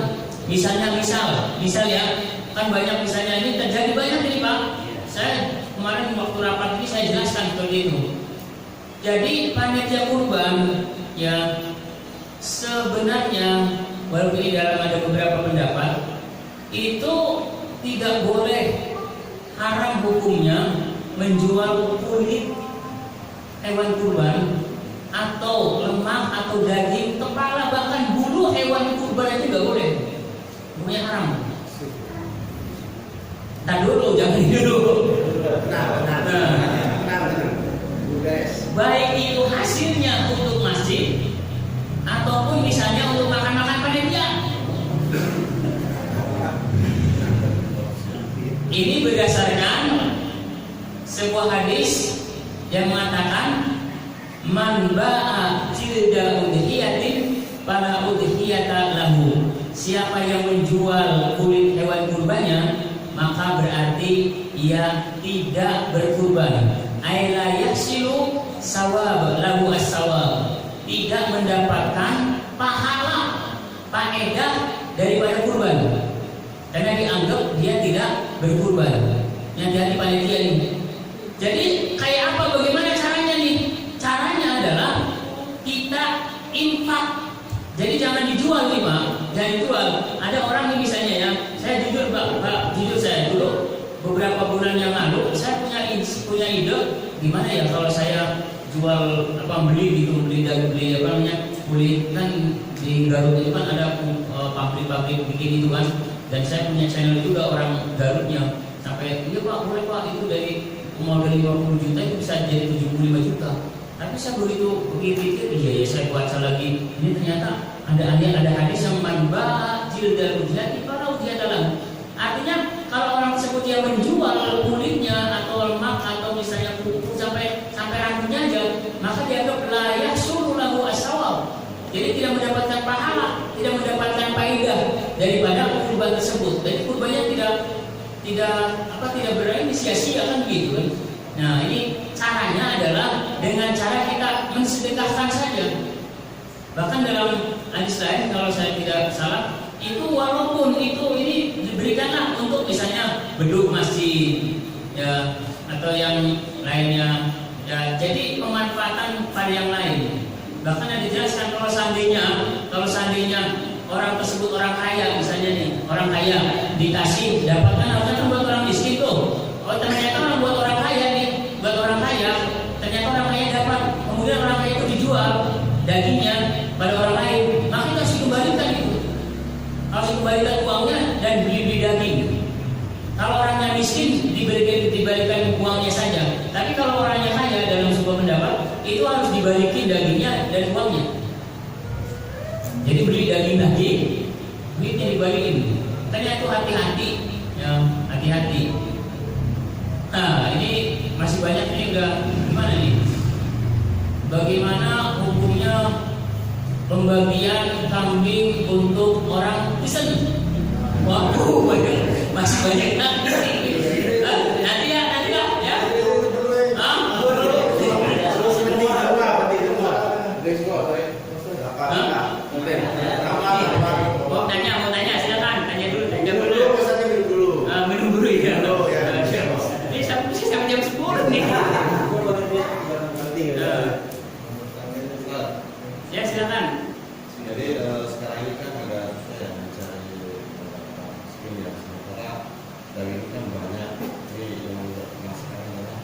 Misal ya, kan banyak misalnya ini terjadi banyak ini Pak. Saya kemarin waktu rapat ini saya jelaskan seperti itu. Jadi panitia kurban ya sebenarnya, walaupun ini dalam ada beberapa pendapat, itu tidak boleh, haram hukumnya menjual kulit hewan kurban atau lemak atau daging, kepala, bahkan bulu hewan kurban itu nggak boleh. Hukumnya haram. Nah dulu, jangan dulu. Baik itu hasilnya untuk masjid ataupun misalnya untuk makan-makan panitia. Ini berdasarkan sebuah hadis yang mengatakan, man ba'a jilda udhiyatin fala udhiyata lahu. Siapa yang menjual kulit hewan kurbannya, maka berarti ia tidak berkurban. Aila yasilu sawab lahu as-sawab, tidak mendapatkan pahala, faedah daripada kurban, karena dianggap dia tidak berkurban. Yang dari panitia ini. Jadi kayak apa, bagaimana caranya nih? Caranya adalah kita infak. Jadi jangan dijual nih Pak, jangan dijual. Ada orang nih misalnya ya, saya jujur Pak, jujur saya dulu beberapa bulan yang lalu saya punya ide, gimana ya kalau saya jual beli kulit kan di Garut itu kan ada pabrik-pabrik bikin itu kan, dan saya punya channel juga orang Garutnya, sampai iya Pak boleh Pak, itu dari 50 juta itu bisa jadi 75 juta. Tapi saya begitu pikir, iya saya baca lagi, ini ternyata ada hadis yang manba jildal ujlati para ujian dalam. Artinya kalau orang tersebut yang menjual kulitnya atau lemak atau misalnya kuku sampai rambutnya aja, maka dianggap layak suruh lahu as-sawab. Jadi tidak mendapatkan pahala, tidak mendapatkan faedah daripada kurban tersebut. Jadi kurbannya tidak berarti sia-sia kan begitu kan. Nah ini caranya adalah dengan cara kita mensedekahkan saja. Bahkan dalam hadis lain kalau saya tidak salah, itu walaupun ini diberikanlah untuk misalnya beduk masjid ya, atau yang lainnya ya, jadi pemanfaatan pada yang lain. Bahkan ada dijelaskan kalau seandainya orang tersebut orang kaya, misalnya nih orang kaya dikasih dapatkan harusnya kan buat orang miskin tuh. Oh ternyata buat orang kaya dibalikin dagingnya dan uangnya. Jadi beli daging, duitnya dibalikin. Tanya itu hati-hati, ya hati-hati. Nah ini masih banyak nih, udah gimana nih? Bagaimana hukumnya pembagian kambing untuk orang Kristen? Waduh, masih banyak nanti ya. Mau tanya, silakan tanya dulu. Minum dulu ya. Ini sampai jam 10 nih. Ya silakan. Jadi sekarang ini kan agak susah ya mencari skill ya. Sementara dari itu kan banyak. Jadi yang sekarang adalah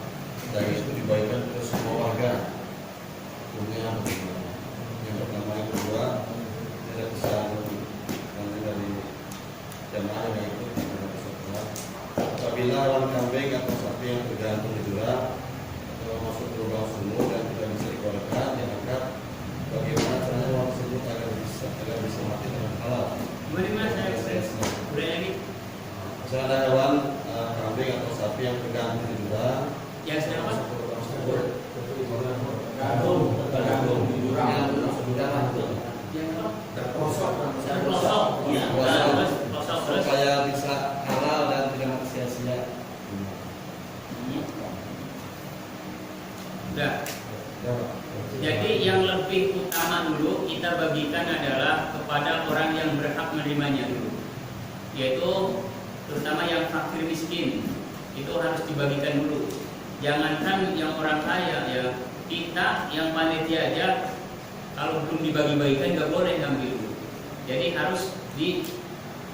dari itu dibagikan ke semua warga. Punya bagaimana? Yang pertama, yang kedua, tidak bisa kami dari jamaah yang itu tidak bisa. Apabila hewan kambing atau sapi yang tergantung di jurang atau masuk ke lubang sumur dan tidak bisa dikeluarkan, diangkat. Bagaimana caranya hewan tersebut agar bisa mati dengan halal? Bagaimana saya boleh lagi? Misalnya ada hewan kambing atau sapi yang tergantung di jurang. Yang sedang apa? Tergantung di jurang. Supaya bisa halal dan tidak mati sia-sia. Udah. Jadi yang lebih utama dulu kita bagikan adalah kepada orang yang berhak menerimanya dulu, yaitu terutama yang fakir miskin, itu harus dibagikan dulu. Jangankan yang orang kaya ya, kita yang panitia aja kalau belum dibagi-bagikan nggak boleh ngambil dulu. Jadi harus di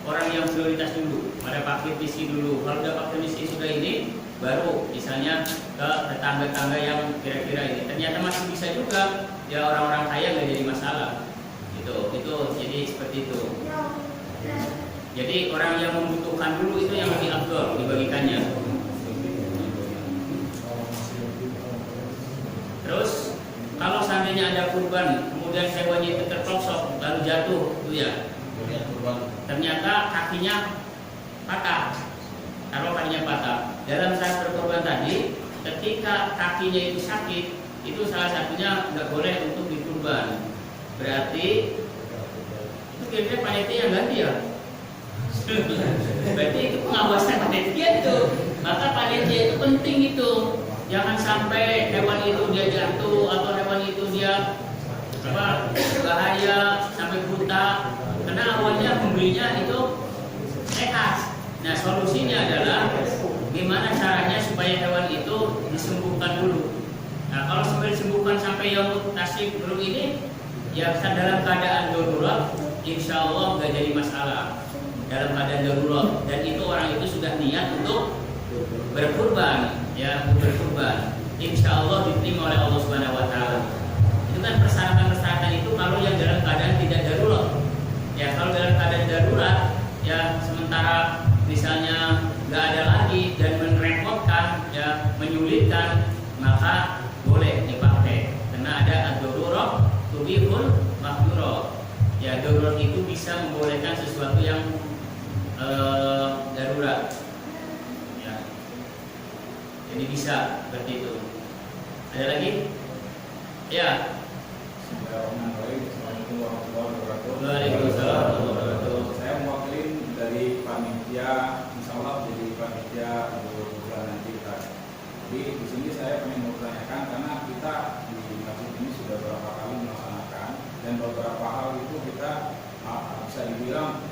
orang yang prioritas dulu, pada fakir miskin dulu. Kalau udah fakir miskin sudah ini, baru misalnya ke tetangga-tetangga yang kira-kira ini ternyata masih bisa juga ya, orang-orang kaya nggak jadi masalah gitu. Itu jadi seperti itu. Jadi orang yang membutuhkan dulu itu yang lebih afdol dibagikannya. Terus kalau seandainya ada kurban kemudian hewannya itu terpelosok lalu jatuh itu ya, ternyata kakinya patah. Kalau kakinya patah, dalam saat berkorban tadi, ketika kakinya itu sakit, itu salah satunya nggak boleh untuk dikurban. Berarti itu kira-kira panitia yang ganti ya. Berarti itu pengawasan panitia itu. Maka panitia itu penting itu. Jangan sampai hewan itu dia jatuh atau hewan itu dia bahaya sampai buta. Karena awalnya pembelinya itu sehat. Nah solusinya adalah gimana caranya supaya hewan itu disembuhkan dulu. Nah kalau sampai disembuhkan sampai yang mutasi dulu ini, ya dalam keadaan darurat, insya Allah nggak jadi masalah. Dalam keadaan darurat, dan itu orang itu sudah niat untuk berkurban, ya berkurban. Insya Allah diterima oleh Allah Subhanahu Wa Taala. Itu kan persyaratan-persyaratan itu kalau yang dalam keadaan tidak darurat. Ya kalau dalam keadaan darurat, ya sementara misalnya nggak ada lagi dan merepotkan, ya menyulitkan, maka boleh dipakai karena ada ad-darurah tubihul mahdzurah. Ya darurat itu bisa membolehkan sesuatu yang darurat. Ya. Jadi bisa seperti itu. Ada lagi? Ya. Assalamualaikum warahmatullahi wabarakatuh. Waalaikumsalam warahmatullahi wabarakatuh. Saya mewakili dari panitia, insya Allah jadi panitia untuk bulan nanti kita. Jadi di sini saya ingin bertanyakan karena kita di masjid ini sudah beberapa kali melaksanakan dan beberapa hal itu kita bisa dibilang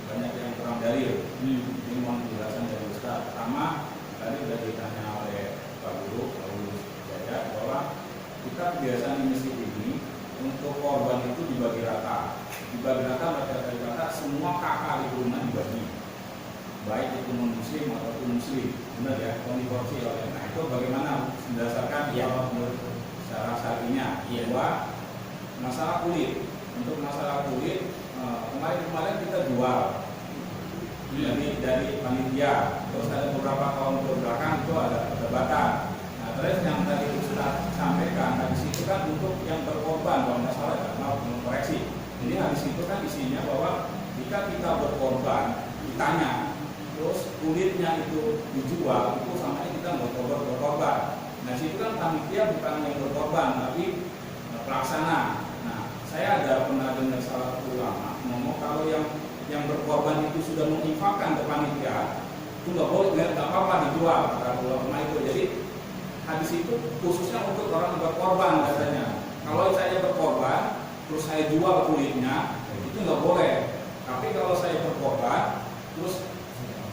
banyak yang kurang dalil. Ini mohon penjelasan dari Ustaz. Pertama tadi sudah ditanya oleh Pak Guru Jajak bahwa kita kebiasaan di masjid ini untuk korban itu dibagi rata. Dibagi rata berarti kata semua kakak di rumah dibagi, baik itu non muslim ataupun muslim, benar ya, diporsi oleh. Nah itu bagaimana berdasarkan secara syar'inya? Bahwa masalah kulit, untuk masalah kulit kemarin kita jual dari panitia, terus ada beberapa tahun ke belakang itu ada perdebatan. Nah terus yang tadi itu sudah sampaikan, nah, di situ kan untuk dijual itu sama kita berkorban. Nah situ kan panitia bukan yang berkorban tapi pelaksana. Nah saya ada pernah dengar salah satu ulama ngomong kalau yang berkorban itu sudah menginfakkan ke panitia itu nggak boleh, nggak apa-apa dijual kata ulama itu. Jadi hadis itu khususnya untuk orang yang berkorban katanya. Kalau saya berkorban terus saya jual kulitnya itu nggak boleh. Tapi kalau saya berkorban terus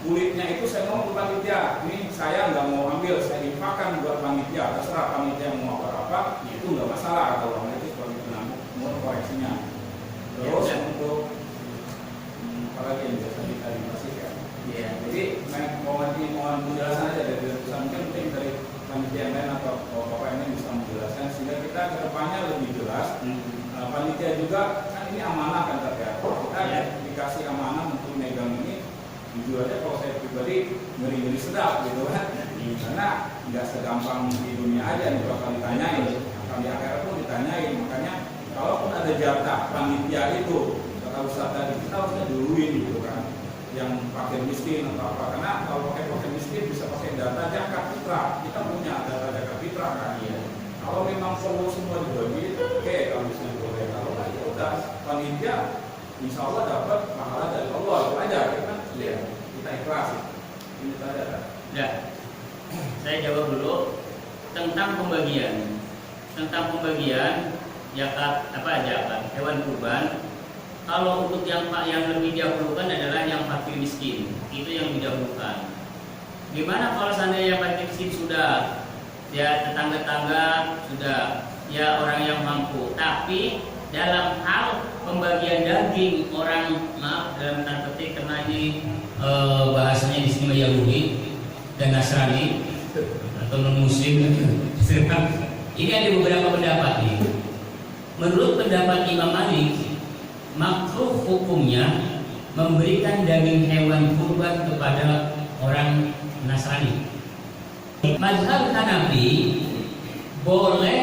kulitnya itu saya mau ke panitia, ini saya nggak mau ambil, saya infakkan buat panitia, terserah panitia mau apa, itu nggak masalah kalau itu sebagai penanggung mohon koreksinya. Terus untuk apalagi yang biasa kita dimasihkan. Ya, jadi mohon penjelasan aja dari mungkin dari panitia yang lain atau bapak ini bisa menjelaskan sehingga kita kedepannya lebih jelas. Panitia juga kan ini amanah kan terkait kita dikasih amanah untuk megang ini. Jujur aja kalau saya pribadi ngeri-ngeri sedap gitu kan, karena nggak segampang di dunia aja nih bakal ditanyain, akan di akhirat pun ditanyain. Makanya kalaupun ada jatah panitia itu kata Ustaz tadi kita harusnya duluin gitu kan, yang pakai miskin atau apa, karena kalau pakai miskin bisa pakai data zakat fitrah, kita punya data zakat fitrah kan. Kalau memang perlu semua dibagi, oke, kalau misalnya boleh, kalau nggak ya udah panitia insya Allah dapat pahala dari Allah, itu aja kan. Ya, kita ikhlas. Ini saja kan. Ya, saya jawab dulu tentang pembagian. Tentang pembagian zakat hewan kurban. Kalau untuk yang lebih didahulukan adalah yang fakir miskin, itu yang didahulukan. Gimana kalau seandainya fakir miskin sudah, ya tetangga-tetangga sudah, ya orang yang mampu, tapi dalam hal pembagian daging orang, maaf dalam tanda petik karena ini bahasanya di sini Yahudi dan Nasrani atau non Muslim, ini ada beberapa pendapat nih. Menurut pendapat Imam Malik, makruh hukumnya memberikan daging hewan kurban kepada orang Nasrani. Mazhab Hanafi boleh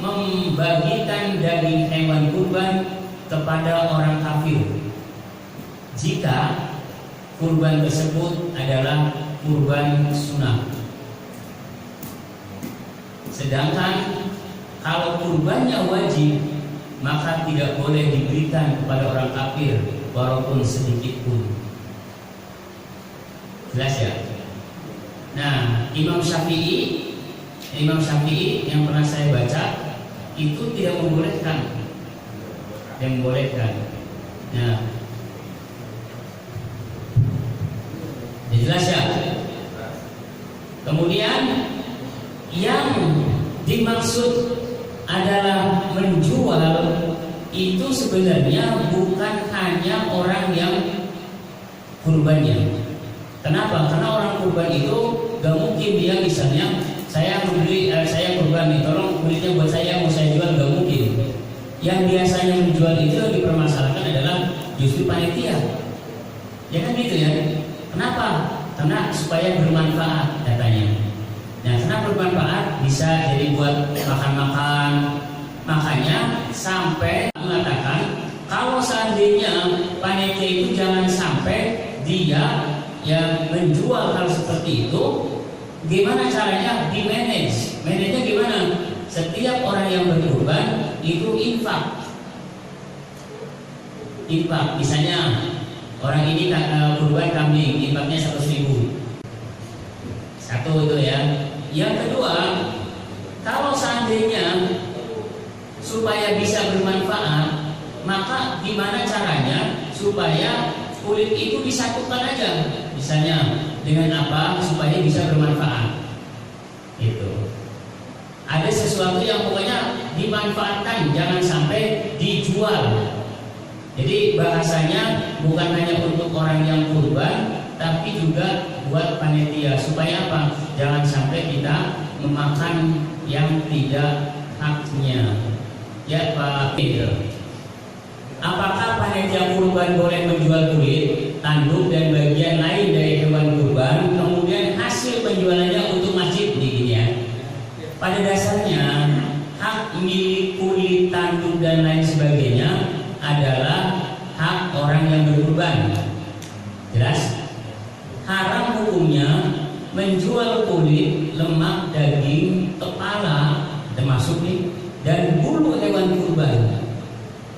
membagikan daging hewan kurban kepada orang kafir jika kurban tersebut adalah kurban sunnah. Sedangkan kalau kurbannya wajib, maka tidak boleh diberikan kepada orang kafir walaupun sedikit pun. Jelas ya? Nah, Imam Syafi'i yang pernah saya baca itu tidak membolehkan. Nah, jelas ya. Kemudian yang dimaksud adalah menjual itu sebenarnya bukan hanya orang yang kurbannya. Kenapa? Karena orang kurban itu gak mungkin dia misalnya saya kurban nih, tolong kulitnya buat saya, mau saya jual, gak mungkin. Yang biasanya menjual itu yang dipermasalahkan adalah justru panitia. Ya kan gitu ya. Kenapa? Karena supaya bermanfaat katanya. Nah, karena bermanfaat bisa jadi buat makan-makan. Makanya sampai mengatakan kalau seandainya panitia itu jangan sampai dia yang menjual hal seperti itu. Gimana caranya di-manage? Manage-nya gimana? Setiap orang yang berkurban itu infak. Misalnya orang ini kurban kambing, infaknya 100.000. Satu itu ya. Yang kedua, kalau seandainya supaya bisa bermanfaat, maka gimana caranya supaya kulit itu disatukan aja? Misalnya dengan apa supaya bisa bermanfaat? Itu. Ada sesuatu yang pokoknya dimanfaatkan, jangan sampai dijual. Jadi bahasanya bukan hanya untuk orang yang kurban, tapi juga buat panitia. Supaya apa? Jangan sampai kita memakan yang tidak haknya. Ya Pak Peter. Apakah panitia kurban boleh menjual kulit, tanduk dan bagian lain dari hewan kurban, kemudian hasil penjualannya untuk masjid? Begini ya. Pada dasarnya hak milik kulit, tanduk dan lain sebagainya adalah hak orang yang berkurban. Jelas? Haram hukumnya menjual kulit, lemak, daging, kepala termasuk nih, dan bulu hewan kurban.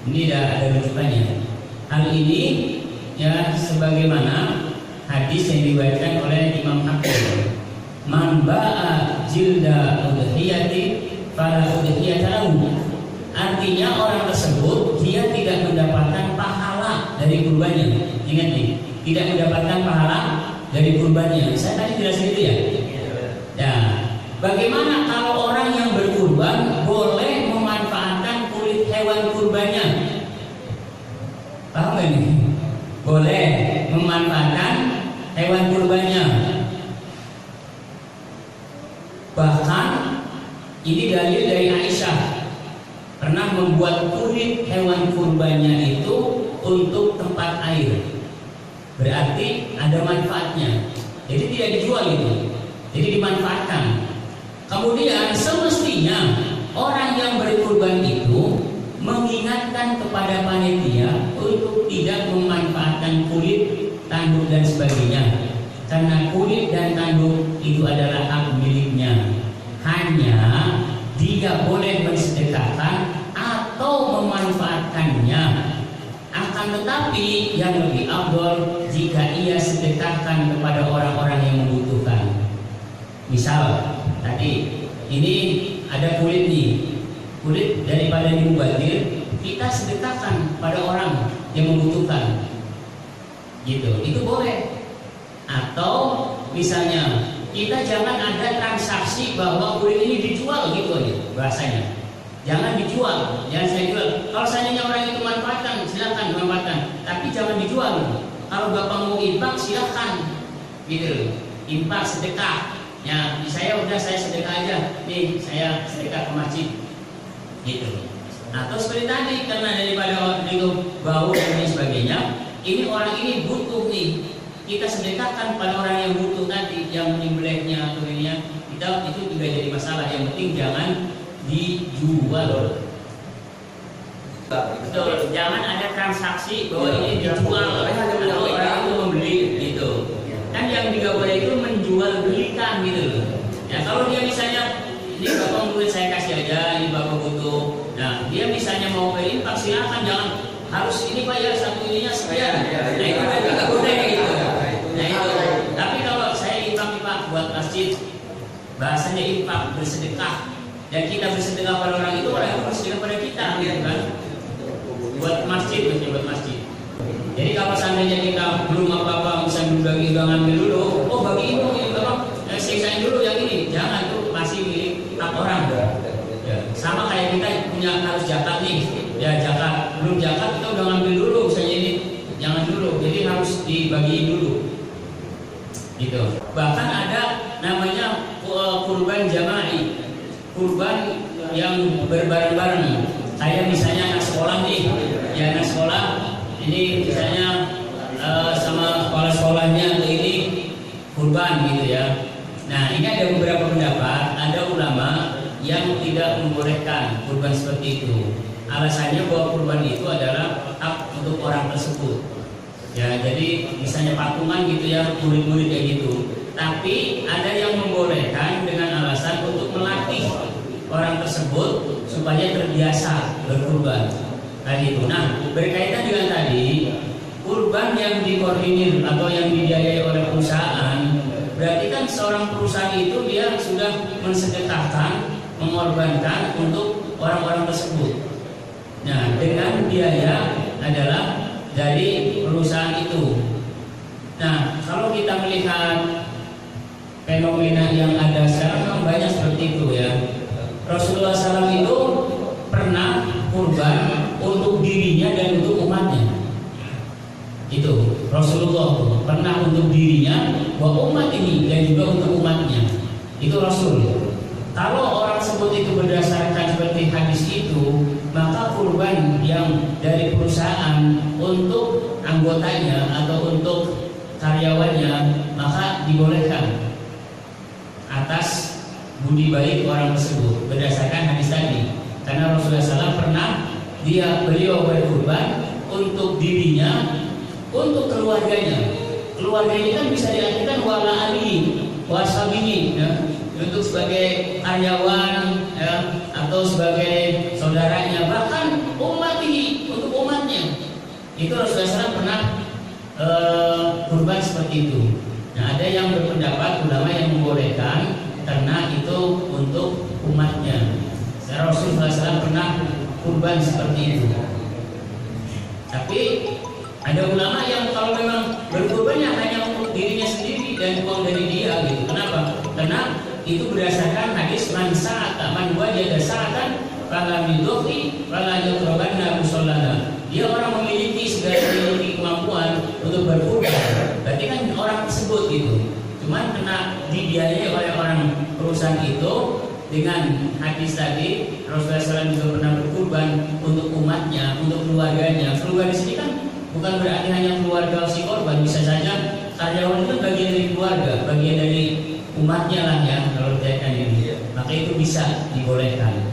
Ini ada rujukannya. Hal ini ya sebagaimana hadis yang diriwayatkan oleh Imam Hakim. Man ba'a jilda udhiyati fala udhiyata lahu. Artinya orang tersebut dia tidak mendapatkan pahala dari kurbannya. Ingat nih, tidak mendapatkan pahala dari kurbannya. Saya tadi jelasin itu ya. Nah, bagaimana kalau orang yang berkurban boleh memanfaatkan kulit hewan kurbannya? Paham gak nih? Boleh memanfaatkan hewan kurbannya. Bahkan ini dalil dari Aisyah, pernah membuat kulit hewan kurbannya itu untuk tempat air. Berarti ada manfaatnya. Jadi tidak dijual itu. Jadi dimanfaatkan. Kemudian semestinya orang yang berkurban itu mengingatkan kepada panitia untuk tidak memanfaatkan kulit, tanduk dan sebagainya. Karena kulit dan tanduk itu adalah hak miliknya. Hanya dia boleh mensedekahkan atau memanfaatkannya. Akan tetapi yang lebih afdol jika ia sedekahkan kepada orang-orang yang membutuhkan. Misal tadi ini ada kulit nih, kulit daripada dimubazir kita sedekahkan pada orang yang membutuhkan, gitu, itu boleh. Atau misalnya kita jangan ada transaksi bahwa kulit ini dijual gitu aja bahasanya. Jangan dijual, jangan saya jual. Kalau seandainya orang itu manfaatkan, silakan manfaatkan, tapi jangan dijual. Kalau bapak mau infak silakan, gitu. Infak sedekah. Ya, saya sedekah aja. Nih, saya sedekah ke masjid. Gitu. Atau seperti tadi, karena daripada orang itu bau dan lain sebagainya, ini orang ini butuh nih. Kita sedekahkan pada orang yang butuh tadi, yang imleknya atau ininya, itu juga jadi masalah. Yang penting jangan dijual. Betul, jangan ada transaksi bahwa ini dijual atau orang itu membeli gitu. Kan yang tidak boleh itu menjual belikan gitu. Ya kalau dia misalnya ini bapak duit saya kasih aja, ini bapak butuh. Nah dia misalnya mau berinfak silakan, jangan harus ini bayar satu ininya sekian. Nah itu kan tidak boleh gitu. Nah itu. Tapi kalau saya infak buat masjid, bahasanya infak bersedekah. Dan kita bersedekah pada orang itu bersedekah pada kita, gitu kan? Buat masjid, buat masjid. Jadi kalau seandainya kita belum apa-apa, misalnya bagi udah ngambil dulu, oh bagi ini apa? Sisain dulu yang ini, jangan tuh masih milik hak orang. Ya, sama kayak kita punya harus zakat nih, ya zakat belum zakat kita udah ngambil dulu, misalnya ini jangan dulu, jadi harus dibagiin dulu. Gitu. Bahkan ada namanya kurban jama'i. Kurban yang berbareng-bareng. Saya misalnya anak sekolah nih, ya anak sekolah ini misalnya sama sekolah-sekolahnya atau ini kurban gitu ya. Nah ini ada beberapa pendapat, ada ulama yang tidak membolehkan kurban seperti itu. Alasannya bahwa kurban itu adalah hak untuk orang tersebut. Ya jadi misalnya patungan gitu ya, murid-murid kayak gitu. Tapi ada yang membolehkan dengan alasan untuk melatih orang tersebut supaya terbiasa berkurban. Tadi itu. Nah, berkaitan dengan tadi kurban yang dikoordinir atau yang dibiayai oleh perusahaan, berarti kan seorang perusahaan itu dia sudah mensedekahkan, mengorbankan untuk orang-orang tersebut. Nah, dengan biaya adalah dari perusahaan itu. Nah, kalau kita melihat fenomena yang ada sekarang banyak seperti itu ya. Rasulullah SAW itu pernah kurban untuk dirinya dan untuk umatnya. Itu Rasulullah pernah untuk dirinya, bahwa umat ini dan juga untuk umatnya. Itu Rasul. Kalau orang sebut itu berdasarkan seperti hadis itu, maka kurban yang dari perusahaan untuk anggotanya atau untuk karyawannya maka dibolehkan atas budi baik orang tersebut berdasarkan hadis tadi. Karena Rasulullah SAW pernah beliau berkurban untuk dirinya, untuk keluarganya. Keluarganya kan bisa diartikan wala ali, washabihi, ya, untuk sebagai karyawan, ya, atau sebagai saudaranya, bahkan umatihi, untuk umatnya. Itu Rasulullah SAW pernah kurban seperti itu. Nah, ada yang berpendapat ulama yang membolehkan karena itu untuk umatnya. Rasulullah SAW pernah kurban seperti itu. Tapi ada ulama yang kalau memang berkurbannya hanya untuk dirinya sendiri dan uang dari dia gitu. Kenapa? Karena itu berdasarkan hadis man sa'ata man wajada sa'atan fala midhi fala yaqrabanna musallana. Dia orang memiliki kemampuan untuk berkurban. Berarti kan orang tersebut gitu. Cuman kena dibiayai oleh orang perusahaan itu dengan hadis tadi. Rasulullah SAW juga pernah berkurban untuk umatnya, untuk keluarganya. Keluarga di sini kan bukan berarti hanya keluarga si korban, bisa saja karyawan itu bagian dari keluarga, bagian dari umatnya lah ya kalau dikatakan ini. Maka itu bisa dibolehkan.